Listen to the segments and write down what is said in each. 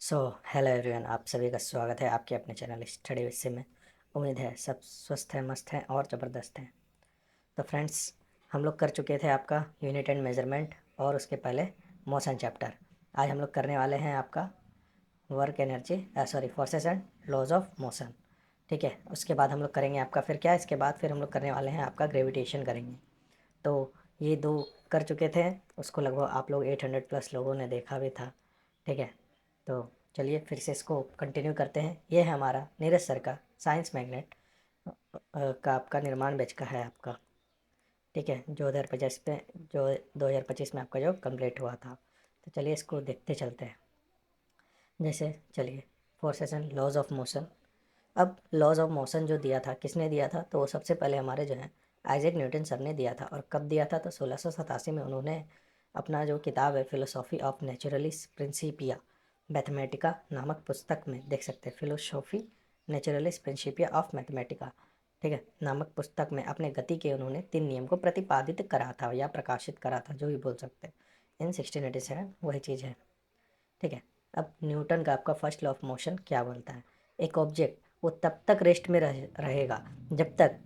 So hello everyone, आप सभी का स्वागत है आपके अपने चैनल स्टडी विषय में। उम्मीद है सब स्वस्थ हैं, मस्त हैं और ज़बरदस्त हैं। तो फ्रेंड्स, हम लोग कर चुके थे आपका यूनिट एंड मेजरमेंट और उसके पहले मोशन चैप्टर। आज हम लोग करने वाले हैं आपका work energy forces and laws of motion. ठीक है, उसके बाद हम लोग करेंगे आपका फिर क्या, इसके बाद फिर हम लोग करने वाले हैं आपका ग्रेविटेशन करेंगे। तो ये दो कर चुके थे, उसको लगभग आप लोग 800 प्लस लोगों ने देखा भी था। ठीक है, तो चलिए फिर से इसको कंटिन्यू करते हैं। ये है हमारा नीरज सर का साइंस मैग्नेट का आपका निर्माण बैच का है आपका। ठीक है, जो 2025 पे जो 2025 में आपका जो कंप्लीट हुआ था। तो चलिए इसको देखते चलते हैं। जैसे चलिए, forces and laws of motion. अब लॉज ऑफ मोशन जो दिया था, किसने दिया था? तो वो सबसे पहले हमारे जो है आइजैक न्यूटन सर ने दिया था। और कब दिया था? तो 1687 में उन्होंने अपना जो किताब है philosophy of naturalis Principia Mathematica नामक पुस्तक में देख सकते हैं। Philosophy naturalis Principia of Mathematica, ठीक है, नामक पुस्तक में अपने गति के उन्होंने 3 नियम को प्रतिपादित करा था या प्रकाशित करा था, जो भी बोल सकते हैं। इन 1687 वही चीज़ है। ठीक है, अब न्यूटन का आपका फर्स्ट लॉ ऑफ मोशन क्या बोलता है? एक ऑब्जेक्ट वो तब तक रेस्ट में रहेगा जब तक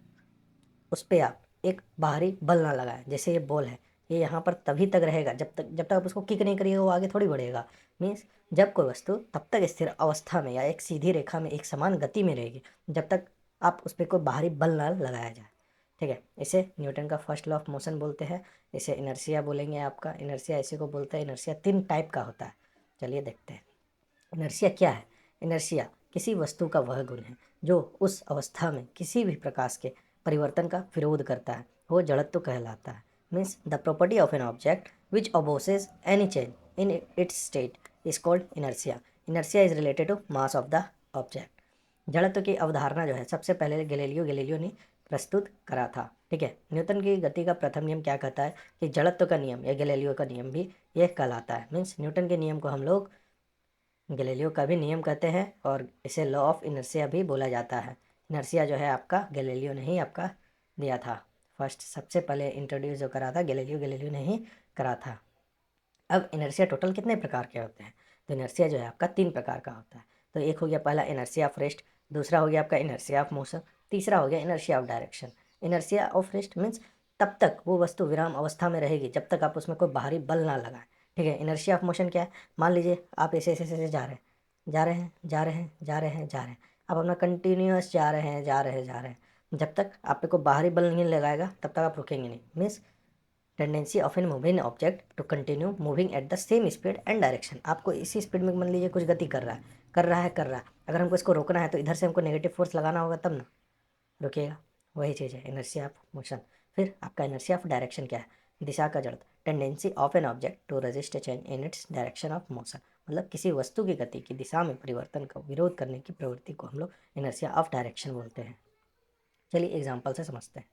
उस पर आप एक बाहरी बल ना लगाए। जैसे ये बॉल है, ये यहाँ पर तभी तक रहेगा जब तक आप उसको किक नहीं करिएगा, वो आगे थोड़ी बढ़ेगा। मीन्स जब कोई वस्तु तब तक स्थिर अवस्था में या एक सीधी रेखा में एक समान गति में रहेगी जब तक आप उस पर कोई बाहरी बल ना लगाया जाए। ठीक है, इसे न्यूटन का फर्स्ट लॉ ऑफ मोशन बोलते हैं। इसे इनर्शिया बोलेंगे। आपका इनर्शिया इसी को बोलते हैं। इनर्शिया 3 टाइप का होता है। चलिए देखते हैं इनर्शिया क्या है। इनर्शिया किसी वस्तु का वह गुण है जो उस अवस्था में किसी भी प्रकार के परिवर्तन का विरोध करता है, वो जड़त्व कहलाता है। Means the property of an object which opposes any change in its state is called inertia. Inertia is related to mass of the object. जड़त्व की अवधारणा जो है सबसे पहले गैलीलियो ने प्रस्तुत करा था। ठीक है, न्यूटन की गति का प्रथम नियम क्या कहता है कि जड़त्व का नियम या गैलीलियो का नियम भी यह कहलाता है। मीन्स न्यूटन के नियम को हम लोग गैलीलियो का भी नियम कहते हैं और इसे लॉ ऑफ इनर्शिया भी बोला जाता है। इनर्शिया जो है आपका गैलीलियो ने ही आपका दिया था। फर्स्ट सबसे पहले इंट्रोड्यूस जो करा था गैलीलियो ने ही करा था। अब इनर्शिया टोटल कितने प्रकार के होते हैं? तो इनर्शिया जो है आपका 3 प्रकार का होता है। तो एक हो गया पहला इनर्शिया ऑफ रेस्ट, दूसरा हो गया आपका इनर्शिया ऑफ मोशन, तीसरा हो गया inertia of direction. Inertia of rest means तब तक वो वस्तु विराम अवस्था में रहेगी जब तक आप उसमें कोई बाहरी बल ना लगाएं। ठीक है, इनर्शिया ऑफ मोशन क्या है? मान लीजिए आप ऐसे ऐसे ऐसे जा रहे हैं, जा रहे हैं, जा रहे हैं, जा रहे हैं, जा रहे हैं, आप अपना कंटिन्यूस जा रहे हैं, जा रहे हैं, जा रहे हैं। जब तक आप पे कोई बाहरी बल नहीं लगाएगा तब तक आप रुकेंगे नहीं। Means tendency of an moving object to continue moving at the same speed and direction. आपको इसी स्पीड में मान लीजिए कुछ गति कर रहा है, कर रहा है, कर रहा है। अगर हमको इसको रोकना है तो इधर से हमको नेगेटिव फोर्स लगाना होगा तब ना रुकेगा। वही चीज़ है इनर्शिया ऑफ मोशन। फिर आपका इनर्शिया ऑफ डायरेक्शन क्या है? दिशा का जड़त्व, tendency of an object to resist change in its direction of motion. मतलब किसी वस्तु की गति की दिशा में परिवर्तन का विरोध करने की प्रवृत्ति को हम लोग इनर्शिया ऑफ डायरेक्शन बोलते हैं। चलिए एग्जाम्पल से समझते हैं।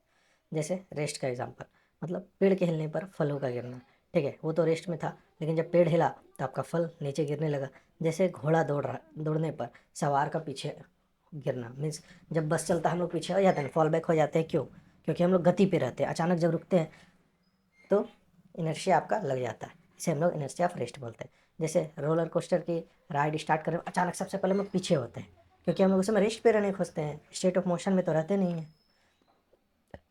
जैसे रेस्ट का एग्जाम्पल, मतलब पेड़ के हिलने पर फलों का गिरना। ठीक है, वो तो रेस्ट में था, लेकिन जब पेड़ हिला तो आपका फल नीचे गिरने लगा। जैसे घोड़ा दौड़ने पर सवार का पीछे गिरना। मीन्स जब बस चलता है हम लोग पीछे हो जाते हैं, फॉल बैक हो जाते हैं। क्यों? क्योंकि हम लोग गति पे रहते हैं। अचानक जब रुकते हैं तो इनर्शिया आपका लग जाता है। इसे हम लोग इनर्शिया ऑफ रेस्ट बोलते हैं। जैसे रोलर कोस्टर की राइड स्टार्ट करें, अचानक सबसे पहले हम लोग पीछे होते हैं क्योंकि हम लोग उस समय रेस्ट पे रहने खोजते हैं, स्टेट ऑफ मोशन में तो रहते नहीं हैं।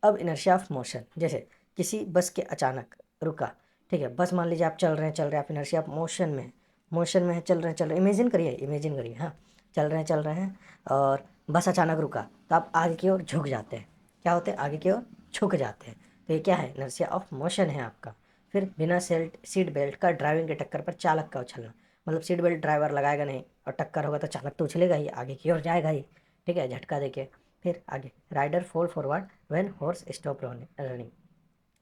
अब इनर्शिया ऑफ मोशन, जैसे किसी बस के अचानक रुका। ठीक है, बस मान लीजिए आप चल रहे हैं, चल रहे हैं, आप इनर्शिया ऑफ मोशन में, मोशन में है, चल रहे हैं, चल रहे हैं। इमेजिन करिए, इमेजिन करिए, हाँ, चल रहे हैं, चल रहे हैं और बस अचानक रुका तो आप आगे की ओर झुक जाते हैं। क्या होते हैं? आगे की ओर झुक जाते हैं। तो ये क्या है? इनर्शिया ऑफ मोशन है आपका। फिर बिना सीट बेल्ट का ड्राइविंग के टक्कर पर चालक का उछलना। मतलब सीट बेल्ट ड्राइवर लगाएगा नहीं और टक्कर होगा तो चालक तो उछलेगा ही, आगे की ओर जाएगा ही। ठीक है, झटका देके। फिर आगे rider fall forward when horse stop running.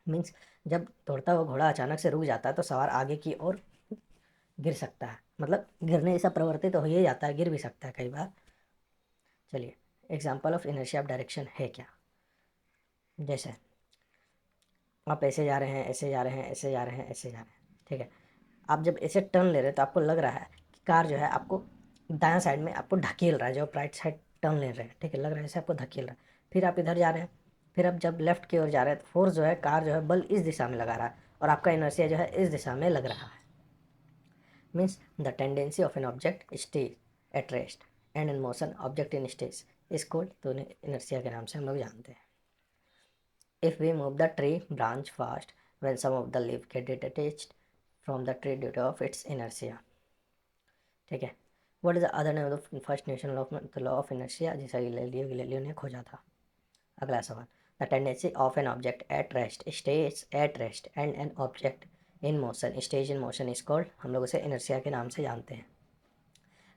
Means जब दौड़ता हुआ घोड़ा अचानक से रुक जाता है तो सवार आगे की ओर गिर सकता है। मतलब गिरने जैसा प्रवृत्ति तो हो ही जाता है, गिर भी सकता है कई बार। चलिए example of inertia of direction है क्या? जैसे आप ऐसे जा रहे हैं, ऐसे जा रहे हैं, ऐसे जा रहे हैं, ऐसे जा रहे हैं। ठीक है, आप जब ऐसे टर्न ले रहे हैं तो आपको लग रहा है कि कार जो है आपको दायां साइड में आपको धकेल रहा है, जो आप राइट साइड टर्न ले रहे हैं। ठीक है, लग रहा है जैसे आपको धकेल रहा है। फिर आप इधर जा रहे हैं, फिर आप जब लेफ्ट की ओर जा रहे हैं तो फोर्स जो है कार जो है बल इस दिशा में लगा रहा है और आपका इनर्शिया जो है इस दिशा में लग रहा है। Means the tendency of an object stay at rest and in motion object in stage is called, तो इनर्शिया के नाम से हम लोग जानते हैं. If we move the tree branch fast when some of the leaf get detached from the tree due to of its inertia. ठीक है. What is the other name of first nation law of law of inertia, जिसे Galileo ने खोजा था. अगला सवाल. The tendency of an object at rest stage eight rest and an object in motion stage in motion is called, हम लोग उसे inertia के नाम से जानते हैं.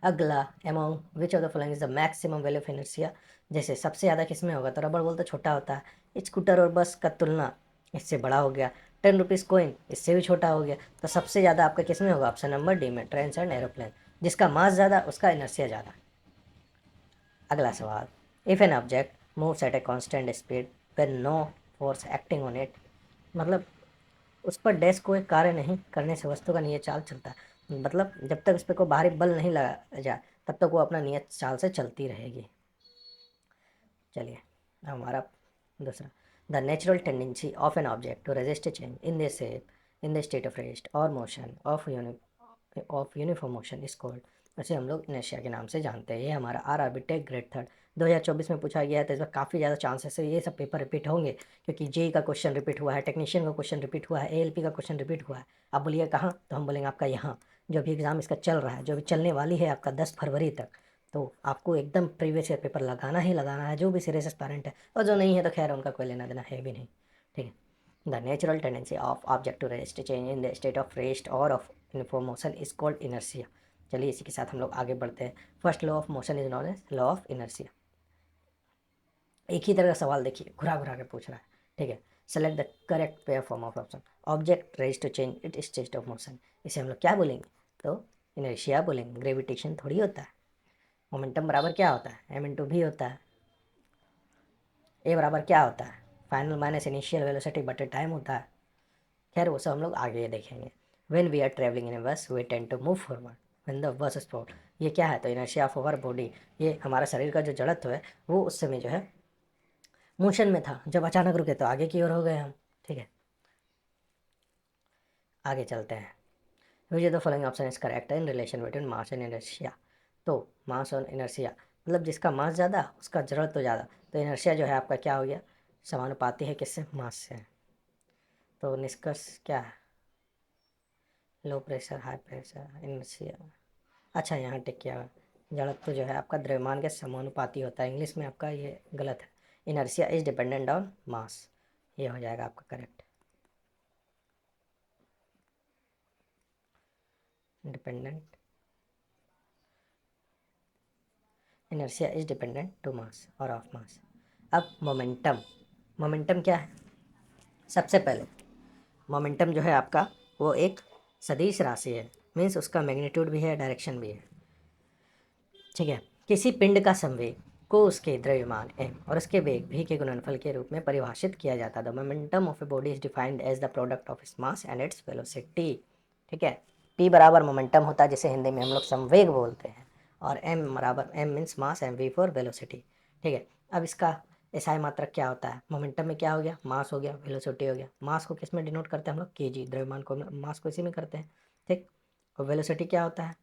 अगला. Among which of the following is the maximum value of inertia, जैसे सबसे ज़्यादा किस में होगा, तो रबड़ बॉल तो छोटा होता है, स्कूटर और बस का तुलना इससे बड़ा हो गया, 10 रुपीज़ कोइन इससे भी छोटा हो गया, तो सबसे ज़्यादा आपका किस में होगा, ऑप्शन नंबर डी में, ट्रेन एंड एरोप्लेन. जिसका मास ज़्यादा उसका इनर्शिया ज़्यादा. अगला सवाल. If an object moves at a constant speed when no force acting on it, मतलब उस पर डैश कोई कार्य नहीं करने से वस्तु का नियत चाल चलता है, मतलब जब तक उस पर कोई बाहरी बल नहीं लगा जाए तब तक वो अपना नियत चाल से चलती रहेगी. चलिए हमारा दूसरा. The natural tendency of an object to resist change in the shape in the state of rest और motion of uniform motion is called, उसे हम लोग इनर्शिया के नाम से जानते हैं. ये हमारा आरआरबी टेक ग्रेड थर्ड 2024 में पूछा गया है, तो इस बार काफ़ी ज़्यादा चांसेस है ये सब पेपर रिपीट होंगे, क्योंकि जेई का क्वेश्चन रिपीट हुआ है, टेक्नीशियन का क्वेश्चन रिपीट हुआ है, एएलपी का क्वेश्चन रिपीट हुआ है. आप बोलिए कहाँ, तो हम बोलेंगे आपका यहाँ. जो भी एग्ज़ाम इसका चल रहा है, जो भी चलने वाली है आपका 10 फरवरी तक, तो आपको एकदम प्रीवियस ईयर पेपर लगाना ही लगाना है, जो भी सीरियस एस्पायरेंट है, और जो नहीं है तो खैर उनका कोई लेना देना है भी नहीं. ठीक है. The natural tendency of object to rest change in the state of rest और of uniform motion is called inertia. चलिए इसी के साथ हम लोग आगे बढ़ते हैं. First law of motion is known as law of inertia. एक ही तरह का सवाल देखिए, घुरा घुरा के पूछ रहा है. ठीक है. Select the correct pair form of option. Object raise to change it state of motion, इसे हम लोग क्या बोलेंगे, तो इनर्शिया बोलेंगे. ग्रेविटेशन थोड़ी होता है. मोमेंटम बराबर क्या होता है, एम इंटू भी होता है. ए बराबर क्या होता है, फाइनल माइनस इनिशियल वेलोसिटी बटे टाइम होता है. खैर वो सब हम लोग आगे देखेंगे. When we are travelling in a bus we tend to move forward when the bus stop. ये क्या है, तो इनर्शिया ऑफ अवर बॉडी. ये हमारा शरीर का जो जड़त्व है वो उस समय जो है मोशन में था, जब अचानक रुके तो आगे की ओर हो गए हम. ठीक है. आगे चलते हैं. विच the following option is correct in relation between mass and inertia. तो मास और इनर्शिया, मतलब जिसका मास ज़्यादा उसका जड़त्व तो ज़्यादा, तो इनर्शिया जो है आपका क्या हो गया, समानुपाती है किससे, मास से. तो निष्कर्ष क्या है, low pressure high pressure inertia. अच्छा यहाँ टिक किया हुआ. जड़त्व जो है आपका द्रव्यमान के समानुपाती होता है, इंग्लिश में आपका ये गलत है. Inertia is dependent on mass, ये हो जाएगा आपका correct. Dependent, inertia is dependent to mass or of मास. अब मोमेंटम. मोमेंटम क्या है, सबसे पहले मोमेंटम जो है आपका वो एक सदिश राशि है, मीन्स उसका मैग्नीट्यूड भी है, डायरेक्शन भी है. ठीक है. किसी पिंड का संवेग को उसके द्रव्यमान m और उसके वेग v के गुणनफल के रूप में परिभाषित किया जाता है. The momentum of a body is defined as the product of its mass and its velocity. ठीक है. p बराबर मोमेंटम होता है, जिसे हिंदी में हम लोग संवेग बोलते हैं, और m बराबर m means mass M v for velocity. ठीक है. अब इसका एसआई मात्रक क्या होता है, मोमेंटम में क्या हो गया, मास हो गया, वेलोसिटी हो गया. मास को किस में डिनोट करते हैं हम लोग, केजी. द्रव्यमान को मास को इसी में करते हैं. ठीक. और वेलोसिटी क्या होता है,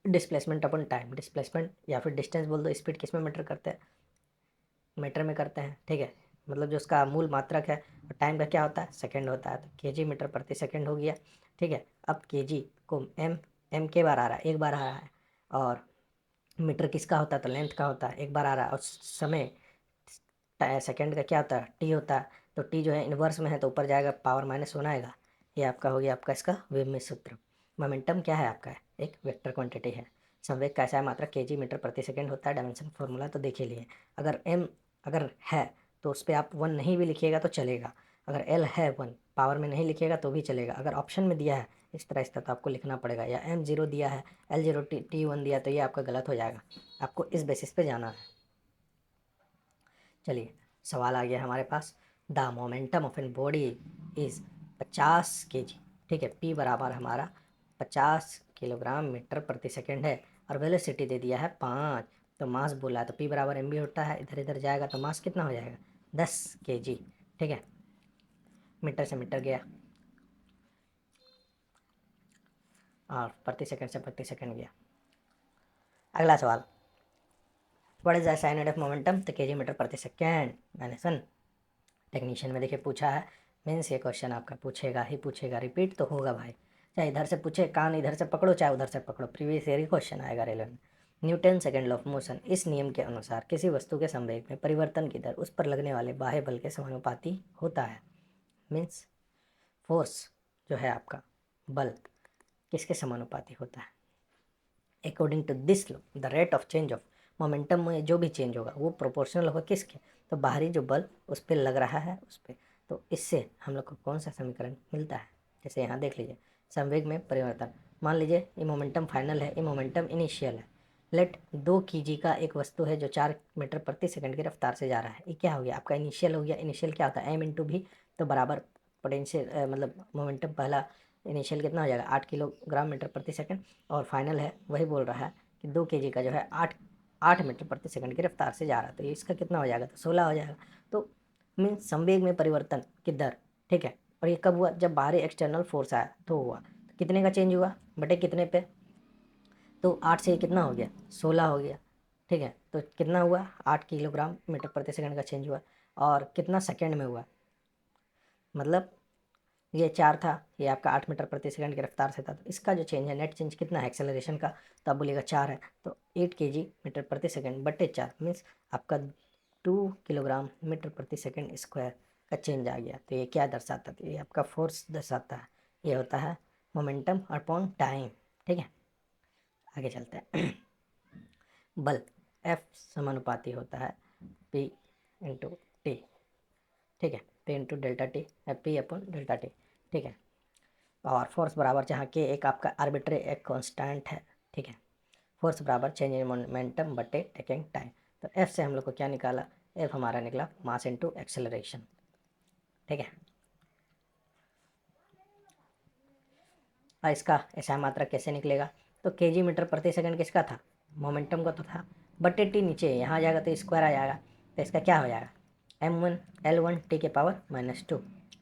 डिस्प्लेसमेंट अपन टाइम. डिस्प्लेसमेंट या फिर डिस्टेंस बोल दो, स्पीड किस में मीटर करते हैं, मीटर में करते हैं. ठीक है. मतलब जो उसका मूल मात्रक है, और टाइम का क्या होता है, सेकंड होता है, तो केजी मीटर प्रति सेकंड हो गया. ठीक है. अब केजी को एम के बार आ रहा है, एक बार आ रहा है, और मीटर किसका होता है, तो लेंथ का होता है, एक बार आ रहा है. और समय सेकंड का क्या होता है, टी होता है. तो टी जो है इनवर्स में है तो ऊपर जाएगा, पावर माइनस होना आएगा. ये आपका हो गया आपका इसका विभव सूत्र. मोमेंटम क्या है आपका, एक वेक्टर क्वांटिटी है. संवेग का ऐसा मात्रा केजी मीटर प्रति सेकंड होता है. डायमेंशन फॉर्मूला तो देख ही लिए. अगर एम अगर है तो उस पर आप 1 नहीं भी लिखिएगा तो चलेगा. अगर एल है 1 पावर में नहीं लिखिएगा तो भी चलेगा. अगर ऑप्शन में दिया है इस तरह तो आपको लिखना पड़ेगा, या m0 दिया है, l0 t1 दिया तो ये आपका गलत हो जाएगा. आपको इस बेसिस पे जाना है. चलिए सवाल आ गया हमारे पास. The momentum of an body is 50 kg. ठीक है. p बराबर हमारा 50 किलोग्राम मीटर प्रति सेकंड है, और वेलोसिटी दे दिया है 5. तो मास बोला है तो p बराबर m भी होता है, इधर इधर जाएगा तो मास कितना हो जाएगा, 10 kg. ठीक है. मीटर से मीटर गया. और प्रति सेकंड से प्रति सेकंड गया। अगला सवाल, what is the sign of momentum तो केजी मीटर प्रति सेकेंड। मैंने सुन टेक्नीशियन में देखिए पूछा है, मीन्स ये क्वेश्चन आपका पूछेगा ही पूछेगा, रिपीट तो होगा भाई, चाहे इधर से पूछे, कान इधर से पकड़ो चाहे उधर से पकड़ो, प्रीवियस ईयर ही क्वेश्चन आएगा रेलवे में। Newton second law of motion, इस नियम के अनुसार किसी वस्तु के संवेग में परिवर्तन की दर उस पर लगने वाले बाह्य बल के समानुपाती होता है। मीन्स फोर्स जो है आपका बल किसके समानुपाती होता है। According to this law the rate of change of momentum में जो भी चेंज होगा वो प्रोपोर्शनल होगा किसके, तो बाहरी जो बल उस पर लग रहा है उस पर। तो इससे हम लोग को कौन सा समीकरण मिलता है, जैसे यहाँ देख लीजिए, संवेग में परिवर्तन, मान लीजिए ये मोमेंटम फाइनल है, ये मोमेंटम इनिशियल है। लेट 2 kg का एक वस्तु है जो 4 मीटर प्रति सेकंड की रफ्तार से जा रहा है, ये क्या हो गया आपका इनिशियल हो गया। इनिशियल क्या होता है, एम इंटू भी, तो बराबर पोटेंशियल मतलब मोमेंटम पहला इनिशियल कितना हो जाएगा 8 किलोग्राम मीटर प्रति सेकंड, और फाइनल है वही बोल रहा है कि 2 kg का जो है 8 मीटर प्रति सेकंड की रफ्तार से जा रहा है, तो इसका कितना हो जाएगा, तो 16 हो जाएगा। तो मीन संवेग में परिवर्तन की दर, ठीक है, और ये कब हुआ, जब बाहरी एक्सटर्नल फोर्स आया तो हुआ। तो कितने का चेंज हुआ बटे कितने पे, तो 8 से कितना हो गया 16 हो गया, ठीक है। तो कितना हुआ 8 किलोग्राम मीटर प्रति सेकंड का चेंज हुआ, और कितना सेकेंड में हुआ, मतलब ये 4 था, ये आपका 8 मीटर प्रति सेकंड की रफ्तार से था, तो इसका जो चेंज है नेट चेंज कितना है एक्सेलरेशन का, तो आप बोलिएगा 4 है, तो 8 kg मीटर प्रति सेकंड बटे 4 मीन्स आपका 2 किलोग्राम मीटर प्रति सेकंड स्क्वायर का चेंज आ गया। तो ये क्या दर्शाता है, तो ये आपका फोर्स दर्शाता है, ये होता है मोमेंटम अपॉन टाइम, ठीक है। आगे चलते हैं बल F समानुपाती होता है P इंटू टी, ठीक है, P into delta T, P upon delta T, ठीक है। और फोर्स बराबर जहाँ के एक आपका आर्बिट्री एक कांस्टेंट है, ठीक है। फोर्स बराबर चेंज इन मोमेंटम बटे टेकिंग टाइम, तो एफ से हम लोग को क्या निकाला, एफ हमारा निकला मास इनटू एक्सेलरेशन, ठीक है। और इसका ऐसा मात्रक कैसे निकलेगा, तो केजी मीटर प्रति सेकंड किसका था, मोमेंटम का तो था, बटे टी नीचे यहाँ आ जाएगा तो स्क्वायर आ जाएगा, तो इसका क्या हो जाएगा m1 L1 टी के पावर -2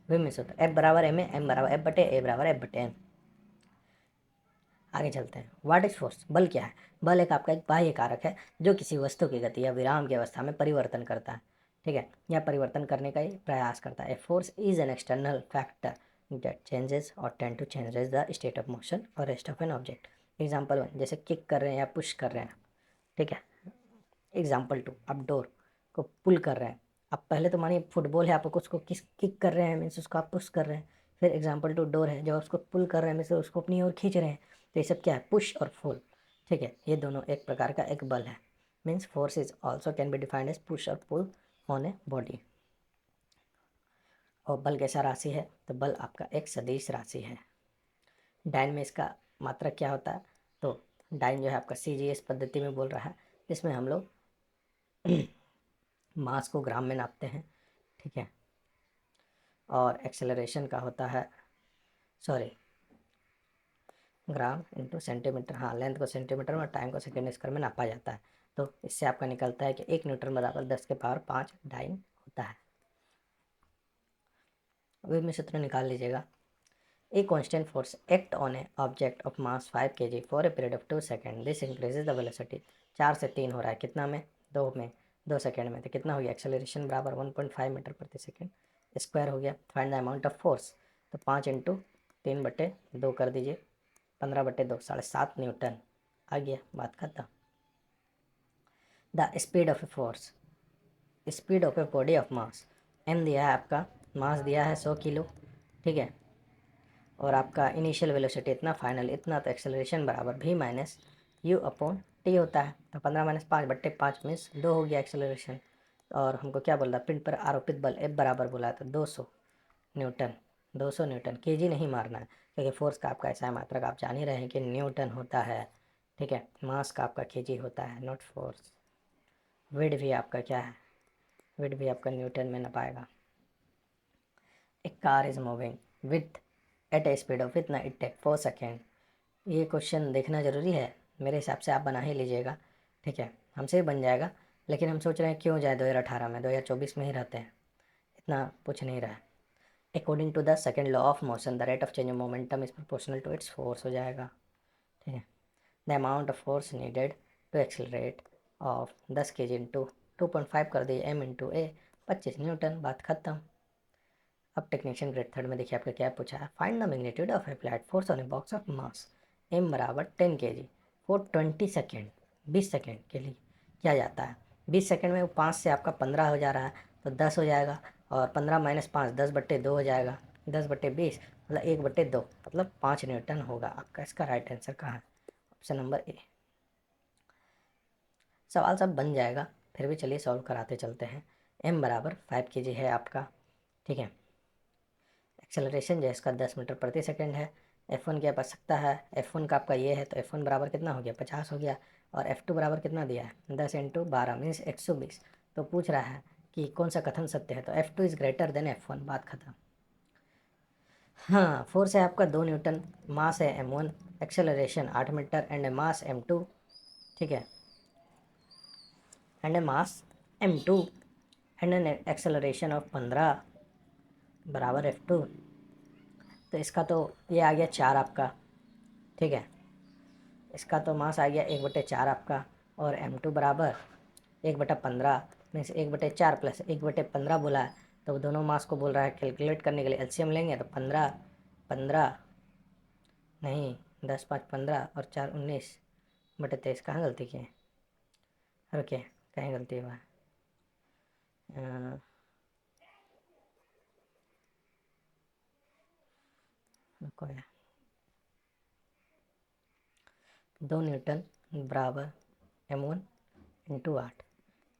भी मिस होता है, एफ बराबर एम एम बराबर एफ बटे ए बराबर एफ बटे एम। आगे चलते हैं, व्हाट इज फोर्स, बल क्या है। बल एक आपका एक बाह्य कारक है जो किसी वस्तु की गति या विराम की अवस्था में परिवर्तन करता है, ठीक है, या परिवर्तन करने का ही प्रयास करता है। Force is an external factor that changes और tend to changes the state of motion और rest of an object. Example 1 जैसे किक कर रहे हैं या पुश कर रहे हैं, ठीक है। एग्जाम्पल 2 आप डोर को पुल कर रहे हैं, आप पहले तो मानिए फुटबॉल है, आप उसको किस किक कर रहे हैं मीन्स उसको आप पुश कर रहे हैं, फिर एग्जाम्पल 2 डोर है, जब उसको पुल कर रहे हैं मीन्स उसको अपनी ओर खींच रहे हैं, तो ये सब क्या है पुश और पुल, ठीक है। ये दोनों एक प्रकार का एक बल है, means force is also can be defined as push or pull on a body. और बल कैसा राशि है, तो बल आपका एक सदिश राशि है। डाइन में इसका मात्रक क्या होता है, तो डाइन जो है आपका CGS पद्धति में बोल रहा है, इसमें हम लोग मास को ग्राम में नापते हैं, ठीक है। और एक्सेलरेशन का होता है, सॉरी, ग्राम इंटू सेंटीमीटर, हाँ लेंथ को सेंटीमीटर में और टाइम को सेकेंड स्क्वायर में नापा जाता है। तो इससे आपका निकलता है कि 1 न्यूटन बराबर 10 के पावर 5 डाइन होता है। अभी में सूत्र निकाल लीजिएगा, a constant force act on a object of mass 5 kg for a period of 2 second, this increases the velocity. 4 से 3 हो रहा है कितना में, 2 में, 2 सेकेंड में, तो कितना हो गया एक्सेलरेशन बराबर 1.5 मीटर प्रति सेकेंड स्क्वायर हो गया। Find the amount of force, तो 5 इंटू 3/2 कर दीजिए, 15/2 7.5 न्यूटन आ गया, बात खत्म। The speed of a force, speed of a body of mass, M दिया है आपका, मास दिया है 100 किलो, ठीक है, और आपका इनिशियल वेलोसिटी इतना, फाइनल इतना, तो एक्सेलरेशन बराबर v minus you upon T होता है। तो 15 - 5/5 मीन्स 2 हो गया एक्सेलरेशन। और हमको क्या बोल रहा है, पिंड पर आरोपित बल F बराबर बोला है, तो 200 न्यूटन, 200 न्यूटन, केजी नहीं मारना है, क्योंकि फोर्स का आपका ऐसा मात्रक आप जान ही रहे हैं कि न्यूटन होता है, ठीक है। मास का आपका केजी होता है, नॉट फोर्स। विड भी आपका क्या है, विड भी आपका न्यूटन में न पाएगा। A car is moving with at a speed of इतना इट टेक 4 सेकेंड। ये क्वेश्चन देखना ज़रूरी है, मेरे हिसाब से आप बना ही लीजिएगा, ठीक है, हमसे भी बन जाएगा, लेकिन हम सोच रहे हैं क्यों जाए 2018 में, 2024 में ही रहते हैं, इतना पूछ नहीं रहा है। According to the second law of motion the rate of change of momentum is proportional to its force हो जाएगा। ठीक है। The amount of force needed to accelerate of 10 kg into 2.5 कर दिए m इंटू ए 25 न्यूटन, बात खत्म। अब technician grade third में देखिए आपका क्या पूछा है, find the magnitude of applied force on a box of mass m बराबर 10 kg फॉर 20 सेकेंड। 20 सेकेंड के लिए क्या जाता है, 20 सेकेंड में वो 5 से आपका 15 हो जा रहा है तो 10 हो जाएगा, और 15 माइनस 5 10/2 हो जाएगा, 10/20 मतलब 1/2 मतलब 5 न्यूटन होगा आपका। इसका राइट आंसर कहाँ है, ऑप्शन नंबर ए। सवाल सब बन जाएगा, फिर भी चलिए सॉल्व कराते चलते हैं। m बराबर 5 kg है आपका, ठीक है। एक्सेलरेशन जो है इसका 10 मीटर प्रति सेकंड है। F1 क्या पा सकता है, F1 का आपका ये है तो F1 बराबर कितना हो गया 50 हो गया, और F2 बराबर कितना दिया है 10 इंटू 12 मीन्स 120। तो पूछ रहा है कि कौन सा कथन सत्य है, तो F2 is greater than F1, बात खत्म। हाँ, फोर्स है आपका 2 न्यूटन, मास है m1, acceleration 8 metre and mass m2, ठीक है, and mass m2 and an acceleration of 15 बराबर F2। तो इसका तो ये आ गया 4 आपका, ठीक है। इसका तो मास आ गया 1/4 आपका, और m2 बराबर 1/15 मीन्स 1/4 प्लस 1/15 बोला है, तो दोनों मास को बोल रहा है कैलकुलेट करने के लिए एलसीएम लेंगे तो 15 15 नहीं 10 5 15 और 4 19/23। कहाँ गलती की है, रुके कहीं गलती हुआ है, रुको यार। 2 न्यूटन बराबर m1 इंटू 8,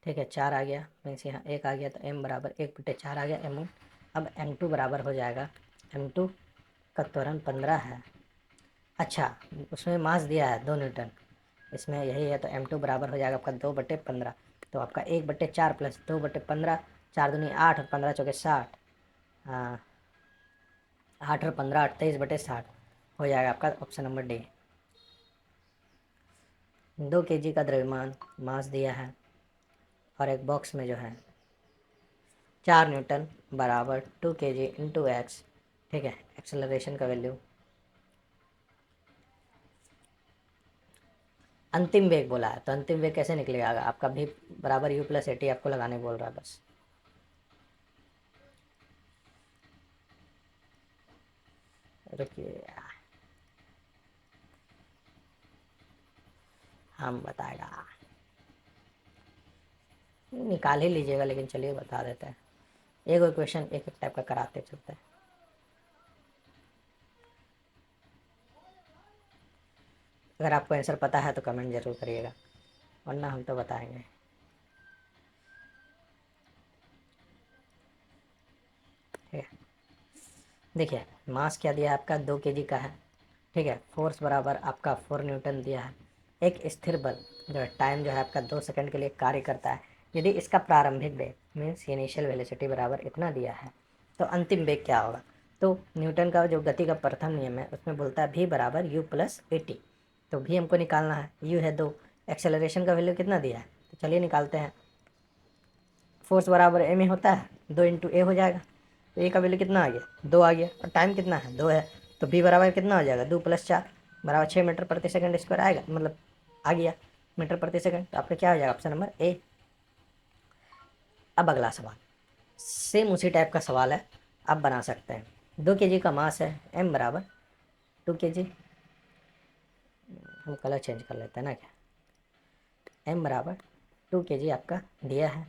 ठीक है, 4 आ गया मीन्स यहाँ 1 आ गया, तो m बराबर 1/4 आ गया m1। अब m2 बराबर हो जाएगा, m2 का त्वरण 15 है। अच्छा, उसमें मास दिया है 2 न्यूटन, इसमें यही है, तो m2 बराबर हो जाएगा आपका 2/15। तो आपका 1/4 प्लस 2/15, 4 दूनी 8 और 15 चौके 60, हाँ 8 और 15 28/60 हो जाएगा आपका ऑप्शन नंबर डी। 2 kg का द्रव्यमान मास दिया है, और एक बॉक्स में जो है 4 न्यूटन बराबर 2 kg इंटू एक्स, ठीक है। एक्सेलरेशन का वैल्यू, अंतिम वेग बोला है तो अंतिम वेग कैसे निकलेगा, आपका भी बराबर u प्लस ए टी आपको लगाने बोल रहा है बस। रुकिए हम बताएगा, निकाल ही लीजिएगा, लेकिन चलिए बता देते हैं। एक क्वेश्चन एक एक टाइप का कराते चलते हैं। अगर आपको आंसर पता है तो कमेंट जरूर करिएगा, वरना हम तो बताएंगे। ठीक है, देखिए मास क्या दिया है आपका 2 kg का है, ठीक है। फोर्स बराबर आपका 4 न्यूटन दिया है। एक स्थिर बल जो है टाइम जो है आपका 2 सेकंड के लिए कार्य करता है, यदि इसका प्रारंभिक वेग मीन्स इनिशियल वेलोसिटी बराबर इतना दिया है, तो अंतिम वेग क्या होगा। तो न्यूटन का जो गति का प्रथम नियम है उसमें बोलता है v बराबर u प्लस ए टी, तो v हमको निकालना है, u है 2, एक्सेलरेशन का वैल्यू कितना दिया है, तो चलिए निकालते हैं। फोर्स बराबर m में होता है, 2 इंटू ए हो जाएगा, तो ए का वैल्यू कितना आ गया 2 आ गया, और टाइम कितना है 2 है, तो बी बराबर कितना हो जाएगा 2 + 4 बराबर 6 मीटर प्रति सेकंड स्क्वायर आएगा, मतलब आ गया मीटर प्रति सेकंड। तो आपका क्या हो जाएगा ऑप्शन नंबर ए। अब अगला सवाल सेम उसी टाइप का सवाल है, आप बना सकते हैं। 2 kg का मास है, m बराबर 2 kg, हम कलर चेंज कर लेते हैं ना क्या, m बराबर 2 kg आपका दिया है,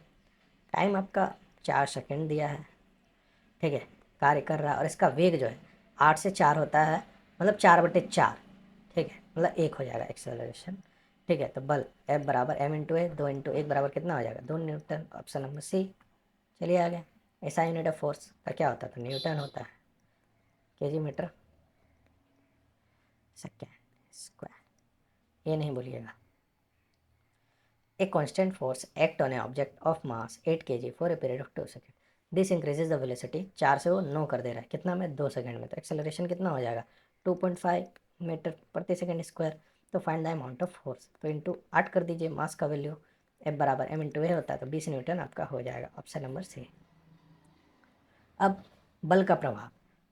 टाइम आपका 4 सेकंड दिया है, ठीक है, कार्य कर रहा है, और इसका वेग जो है 8 से 4 होता है, मतलब 4/4, ठीक है, मतलब 1 हो जाएगा एक्सेलरेशन, ठीक है। तो बल F बराबर m इंटू ए, 2 इंटू 1 बराबर कितना हो जाएगा 2 न्यूटन, ऑप्शन नंबर सी। चलिए आगे, ऐसा यूनिट ऑफ फोर्स का क्या होता है, तो न्यूटन होता है, kg मीटर सेकेंड स्क्वायर, ये नहीं भूलिएगा। A constant force act on an object of mass 8 kg for a period of 2 seconds. This increases the velocity, 4 से वो 9 कर दे रहा है, कितना में 2 सेकंड में, तो एक्सेलरेशन कितना हो जाएगा 2.5 मीटर प्रति सेकंड स्क्वायर। तो find the amount of force, तो इंटू 8 कर दीजिए, मास का वैल्यू F बराबर m इंटू ए होता है, तो 20 न्यूटन आपका हो जाएगा ऑप्शन नंबर सी। अब बल का प्रभाव,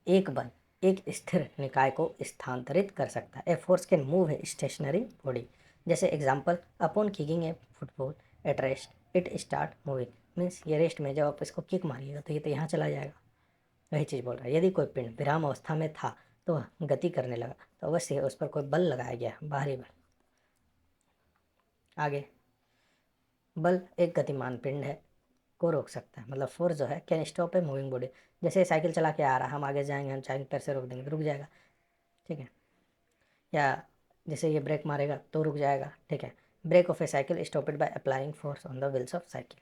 एक बल एक स्थिर निकाय को स्थानांतरित कर सकता है। A force can move a stationary body. जैसे example, upon kicking a football at rest it start moving. Means ये रेस्ट में जब आप इसको किक मारिएगा तो ये तो यहाँ चला जाएगा। वही चीज़ बोल रहा है। यदि कोई पिंड विराम अवस्था में था तो वह गति करने लगा तो अवश्य उस पर कोई बल लगाया गया, बाहरी बल। आगे, बल एक गतिमान पिंड है को रोक सकता है। मतलब फोर्स जो है can stop A moving body. जैसे साइकिल चला के आ रहा है, हम आगे जाएंगे, हम चाहेंगे पैर से रोक देंगे, रुक जाएगा, ठीक है। या जैसे ये ब्रेक मारेगा तो रुक जाएगा, ठीक है। Brake of a cycle stopped by applying force on the wheels of cycle.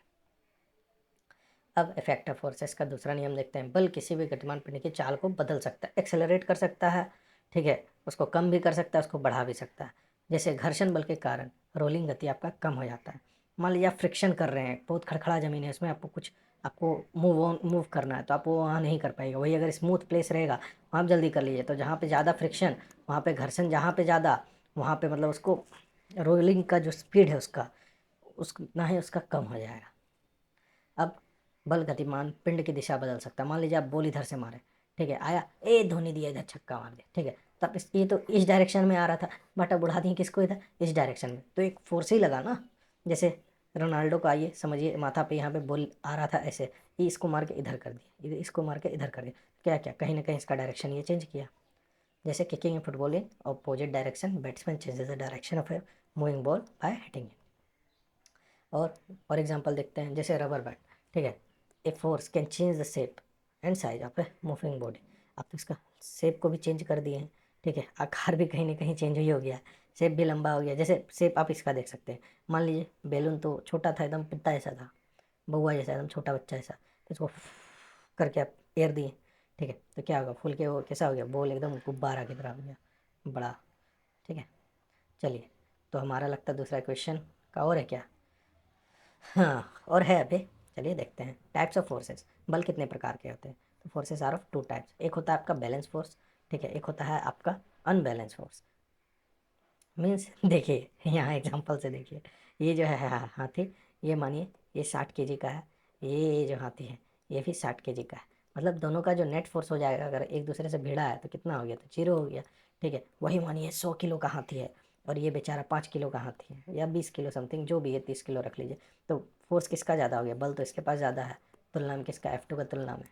अब इफेक्ट ऑफ फोर्सेस का दूसरा नियम देखते हैं। बल किसी भी गतिमान पिंड की चाल को बदल सकता है, एक्सेलरेट कर सकता है, ठीक है, उसको कम भी कर सकता है, उसको बढ़ा भी सकता है। जैसे घर्षण बल के कारण रोलिंग गति आपका कम हो जाता है। मान लीजिए आप फ्रिक्शन कर रहे हैं, बहुत खड़खड़ा ज़मीन है, उसमें आपको मूव करना है तो आप वो वहाँ नहीं कर पाएगा। वही अगर स्मूथ प्लेस रहेगा वहाँ आप जल्दी कर लीजिए। तो जहाँ पे ज़्यादा फ्रिक्शन वहाँ पे घर्षण, जहाँ पे ज़्यादा वहाँ पे मतलब उसको रोलिंग का जो स्पीड है उसका उतना ही उसका कम हो जाएगा। अब बल गतिमान पिंड की दिशा बदल सकता है। मान लीजिए आप बॉल इधर से मारे, ठीक है, आया ए धोनी दिया, इधर छक्का मार दिया, ठीक है। तब ये तो इस डायरेक्शन में आ रहा था, बट अब उड़ा दिए किसको, इधर इस डायरेक्शन में, तो एक फोर्स ही लगा ना। जैसे रोनाल्डो को आइए समझिए, माथा पे यहाँ पे बॉल आ रहा था ऐसे, ये इसको मार के इधर कर दिया, इधर इसको मार के इधर कर दिया, क्या क्या कहीं ना कहीं इसका डायरेक्शन ये चेंज किया। जैसे kicking in football in opposite direction, batsman changes the direction of a moving ball by hitting. और एग्जांपल देखते हैं, जैसे रबर बैट, ठीक है। A force can change the shape and size of a moving body. आप तो इसका shape को भी चेंज कर दिए हैं, ठीक है, आकार भी कहीं ना कहीं चेंज ही हो गया है, शेप भी लंबा हो गया। जैसे शेप आप इसका देख सकते हैं, मान लीजिए बैलून तो छोटा था, एकदम पित्ता जैसा था, बउआ जैसा, एकदम छोटा बच्चा जैसा, तो इसको करके आप एयर दिए, ठीक है, तो क्या होगा, फूल के वो कैसा हो गया, बॉल एकदम गुब्बारा की तरह हो गया बड़ा, ठीक है। चलिए, तो हमारा लगता है दूसरा क्वेश्चन का और है क्या। हाँ, और है अभी। चलिए देखते हैं टाइप्स ऑफ फोर्सेस। बल कितने प्रकार के होते हैं, तो forces are of two types. एक होता है आपका बैलेंस फोर्स, ठीक है, एक होता है आपका अनबैलेंस फोर्स। मीन्स देखिए यहाँ एग्जांपल से देखिए, ये जो है हाथी, ये मानिए ये 60 kg का है, ये जो हाथी है ये भी 60 kg का है। मतलब दोनों का जो नेट फोर्स हो जाएगा, अगर एक दूसरे से भिड़ा है तो कितना हो गया, तो 0 हो गया, ठीक है। वही मानिए 100 किलो का हाथी है और ये बेचारा 5 किलो का हाथी है, या 20 किलो समथिंग जो भी है, 30 किलो रख लीजिए, तो फोर्स किसका ज़्यादा हो गया, बल तो इसके पास ज़्यादा है तुलना में किसका, F2 का तुलना में।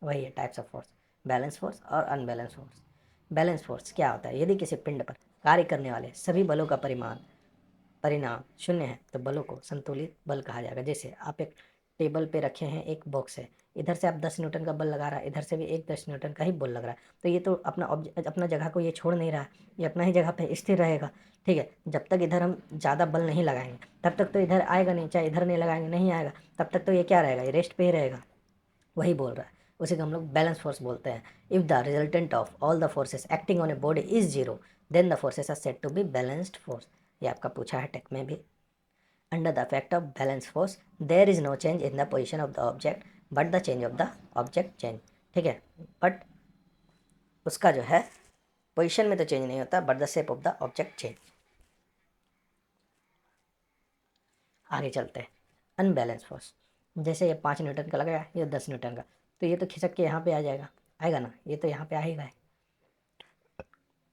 वही है types of force, balance force और अनबैलेंस फोर्स। बैलेंस फोर्स क्या होता है, यदि किसी पिंड पर कार्य करने वाले सभी बलों का परिणाम शून्य है तो बलों को संतुलित बल कहा जाएगा। जैसे आप एक टेबल पे रखे हैं, एक बॉक्स है, इधर से आप 10 न्यूटन का बल लगा रहा है, इधर से भी एक 10 न्यूटन का ही बल लग रहा है, तो ये तो अपना जगह को ये छोड़ नहीं रहा है, ये अपना ही जगह पे स्थिर रहेगा, ठीक है। जब तक इधर हम ज़्यादा बल नहीं लगाएंगे तब तक तो इधर आएगा नहीं, चाहे इधर नहीं लगाएंगे नहीं आएगा, तब तक तो ये क्या रहेगा, ये रेस्ट पे ही रहेगा। वही बोल रहा है, उसी को हम लोग बैलेंस फोर्स बोलते हैं। If the resultant of all the forces acting on a body is zero then the forces are said to be balanced force. ये आपका पूछा है टेक में भी। Under the effect of balance force there is no change in the position of the object but the change of the object change, ठीक है। But उसका जो है पोजिशन में तो चेंज नहीं होता, but the shape of the object change. आगे चलते हैं, अनबैलेंस फोर्स। जैसे ये 5 न्यूटन का लगाया, ये 10 न्यूटन का, तो ये तो खिसक के यहाँ पे आ जाएगा, आएगा ना, ये तो यहाँ पे आएगा है।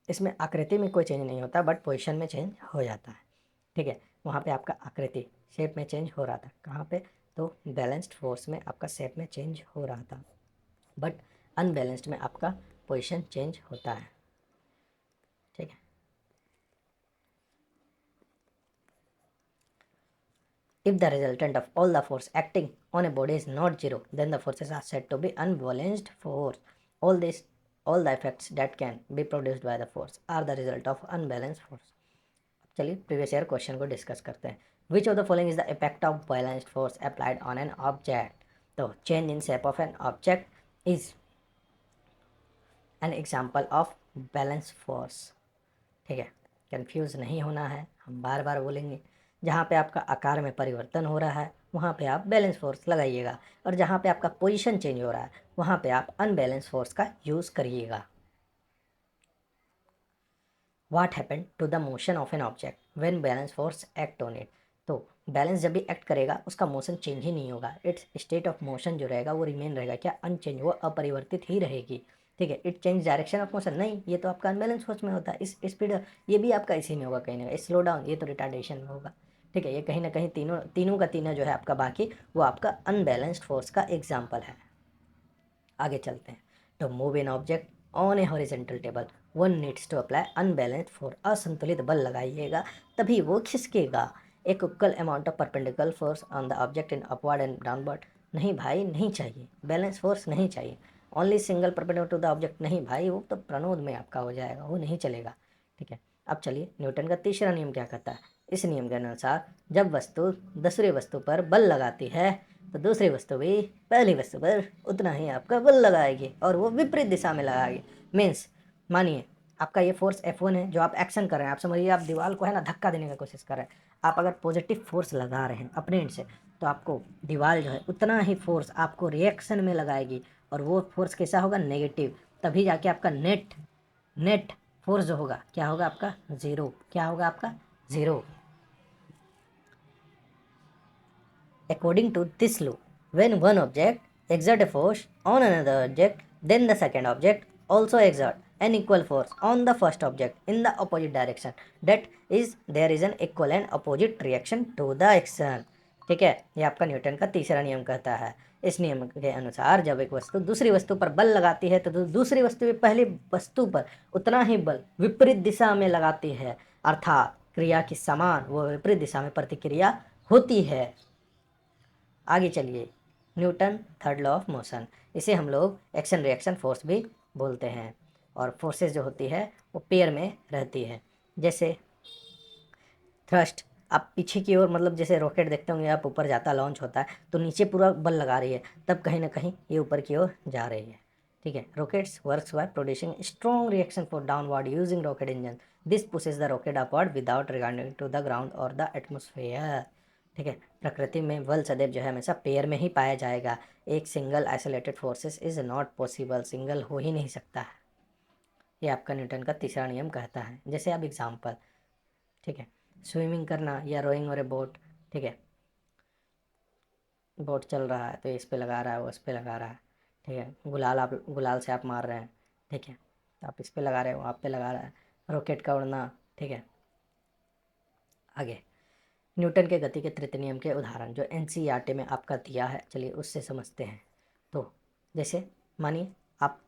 इसमें आकृति में कोई चेंज नहीं होता बट पोजीशन में चेंज हो जाता है, ठीक है। वहाँ पे आपका आकृति शेप में चेंज हो रहा था, कहाँ पे, तो बैलेंस्ड फोर्स में आपका शेप में चेंज हो रहा था, बट अनबैलेंस्ड में आपका पोजीशन चेंज होता है, ठीक है। If the resultant of all the force acting on a body is not zero, then the forces are said to be unbalanced force. All this, all the effects that can be produced by the force are the result of unbalanced force. चलिए previous year question को discuss करते हैं। Which of the following is the effect of balanced force applied on an object. तो change in shape of an object is an example of balance force, ठीक है। Confuse नहीं होना है, हम बार बार बोलेंगे। जहाँ पे आपका आकार में परिवर्तन हो रहा है वहाँ पे आप बैलेंस फोर्स लगाइएगा, और जहाँ पे आपका पोजीशन चेंज हो रहा है वहाँ पे आप अनबैलेंस फोर्स का यूज़ करिएगा। What happen to the motion of an object when balance force act on it. तो बैलेंस जब भी एक्ट करेगा उसका मोशन चेंज ही नहीं होगा, इट्स स्टेट ऑफ मोशन जो रहेगा वो रिमेन रहेगा, क्या अनचेंज, वो अपरिवर्तित ही रहेगी। ठीक है। It change direction of motion, नहीं, ये तो आपका अनबैलेंस फोर्स में होता है। इस स्पीड ये भी आपका इसी में होगा कहीं ना कहीं। स्लो डाउन ये तो रिटार्डेशन में होगा। ठीक है, ये कहीं ना कहीं तीनों तीनों का तीनों जो है आपका बाकी वो आपका अनबैलेंस्ड फोर्स का एग्जाम्पल है। आगे चलते हैं। तो move in object on a horizontal table one needs to apply unbalanced force, असंतुलित बल लगाइएगा तभी वो खिसकेगा। एक equal amount of perpendicular force on the object in upward and downward, नहीं भाई नहीं चाहिए, बैलेंस फोर्स नहीं चाहिए। Only single perpendicular to the object, नहीं भाई वो तो प्रणोद में आपका हो जाएगा, वो नहीं चलेगा। ठीक है, अब चलिए न्यूटन का तीसरा नियम क्या कहता है। इस नियम के अनुसार जब वस्तु दूसरी वस्तु पर बल लगाती है तो दूसरी वस्तु भी पहली वस्तु पर उतना ही आपका बल लगाएगी और वो विपरीत दिशा में लगाएगी। मीन्स मानिए आपका ये फोर्स F1 है जो आप एक्शन कर रहे हैं, आप समझिए आप दीवार को है ना धक्का देने की कोशिश कर रहे हैं। आप अगर पॉजिटिव फोर्स लगा रहे हैं अपने एंड से तो आपको दीवार जो है उतना ही फोर्स आपको रिएक्शन में लगाएगी और वो फोर्स कैसा होगा, नेगेटिव। तभी जाके आपका नेट नेट फोर्स जो होगा क्या होगा आपका, ज़ीरो। क्या होगा आपका, zero. According to this law, when one object exerts a force on another object, then the second object also exerts an equal force on the first object in the opposite direction. That is, there is an equal and opposite reaction to the action. ठीक है, ये आपका Newton का तीसरा नियम कहता है। इस नियम के अनुसार जब एक वस्तु दूसरी वस्तु पर बल लगाती है तो दूसरी वस्तु भी पहली वस्तु पर उतना ही बल विपरीत दिशा में लगाती है, अर्थात क्रिया की समान व विपरीत दिशा में प्रतिक्रिया होती है। आगे चलिए, Newton third law of motion, इसे हम लोग एक्शन रिएक्शन फोर्स भी बोलते हैं। और फोर्सेस जो होती है वो पेयर में रहती है। जैसे थ्रस्ट, आप पीछे की ओर मतलब जैसे रॉकेट देखते होंगे आप, ऊपर जाता लॉन्च होता है तो नीचे पूरा बल लगा रही है, तब कहीं ना कहीं ये ऊपर की ओर जा रही है। ठीक है, rockets works by producing strong reaction for downward using rocket engine, this pushes the rocket upward without regarding to the ground or the atmosphere. ठीक है, प्रकृति में बल सदैव जो है हमेशा पेयर में ही पाया जाएगा। एक single isolated forces is not possible, single हो ही नहीं सकता है। ये आपका न्यूटन का तीसरा नियम कहता है। जैसे अब एग्जाम्पल, ठीक है, स्विमिंग करना या रोइंग और ए बोट। ठीक है, बोट चल रहा है तो इस पे लगा रहा है, वो इस पे लगा रहा है। ठीक है, गुलाल से आप मार रहे हैं। ठीक है, तो आप इस पे लगा रहे हो, आप पे लगा रहा है। रॉकेट का उड़ना। ठीक है, आगे न्यूटन के गति के तृतीय नियम के उदाहरण जो एनसीईआरटी में आपका दिया है, चलिए उससे समझते हैं। तो जैसे मानिए आप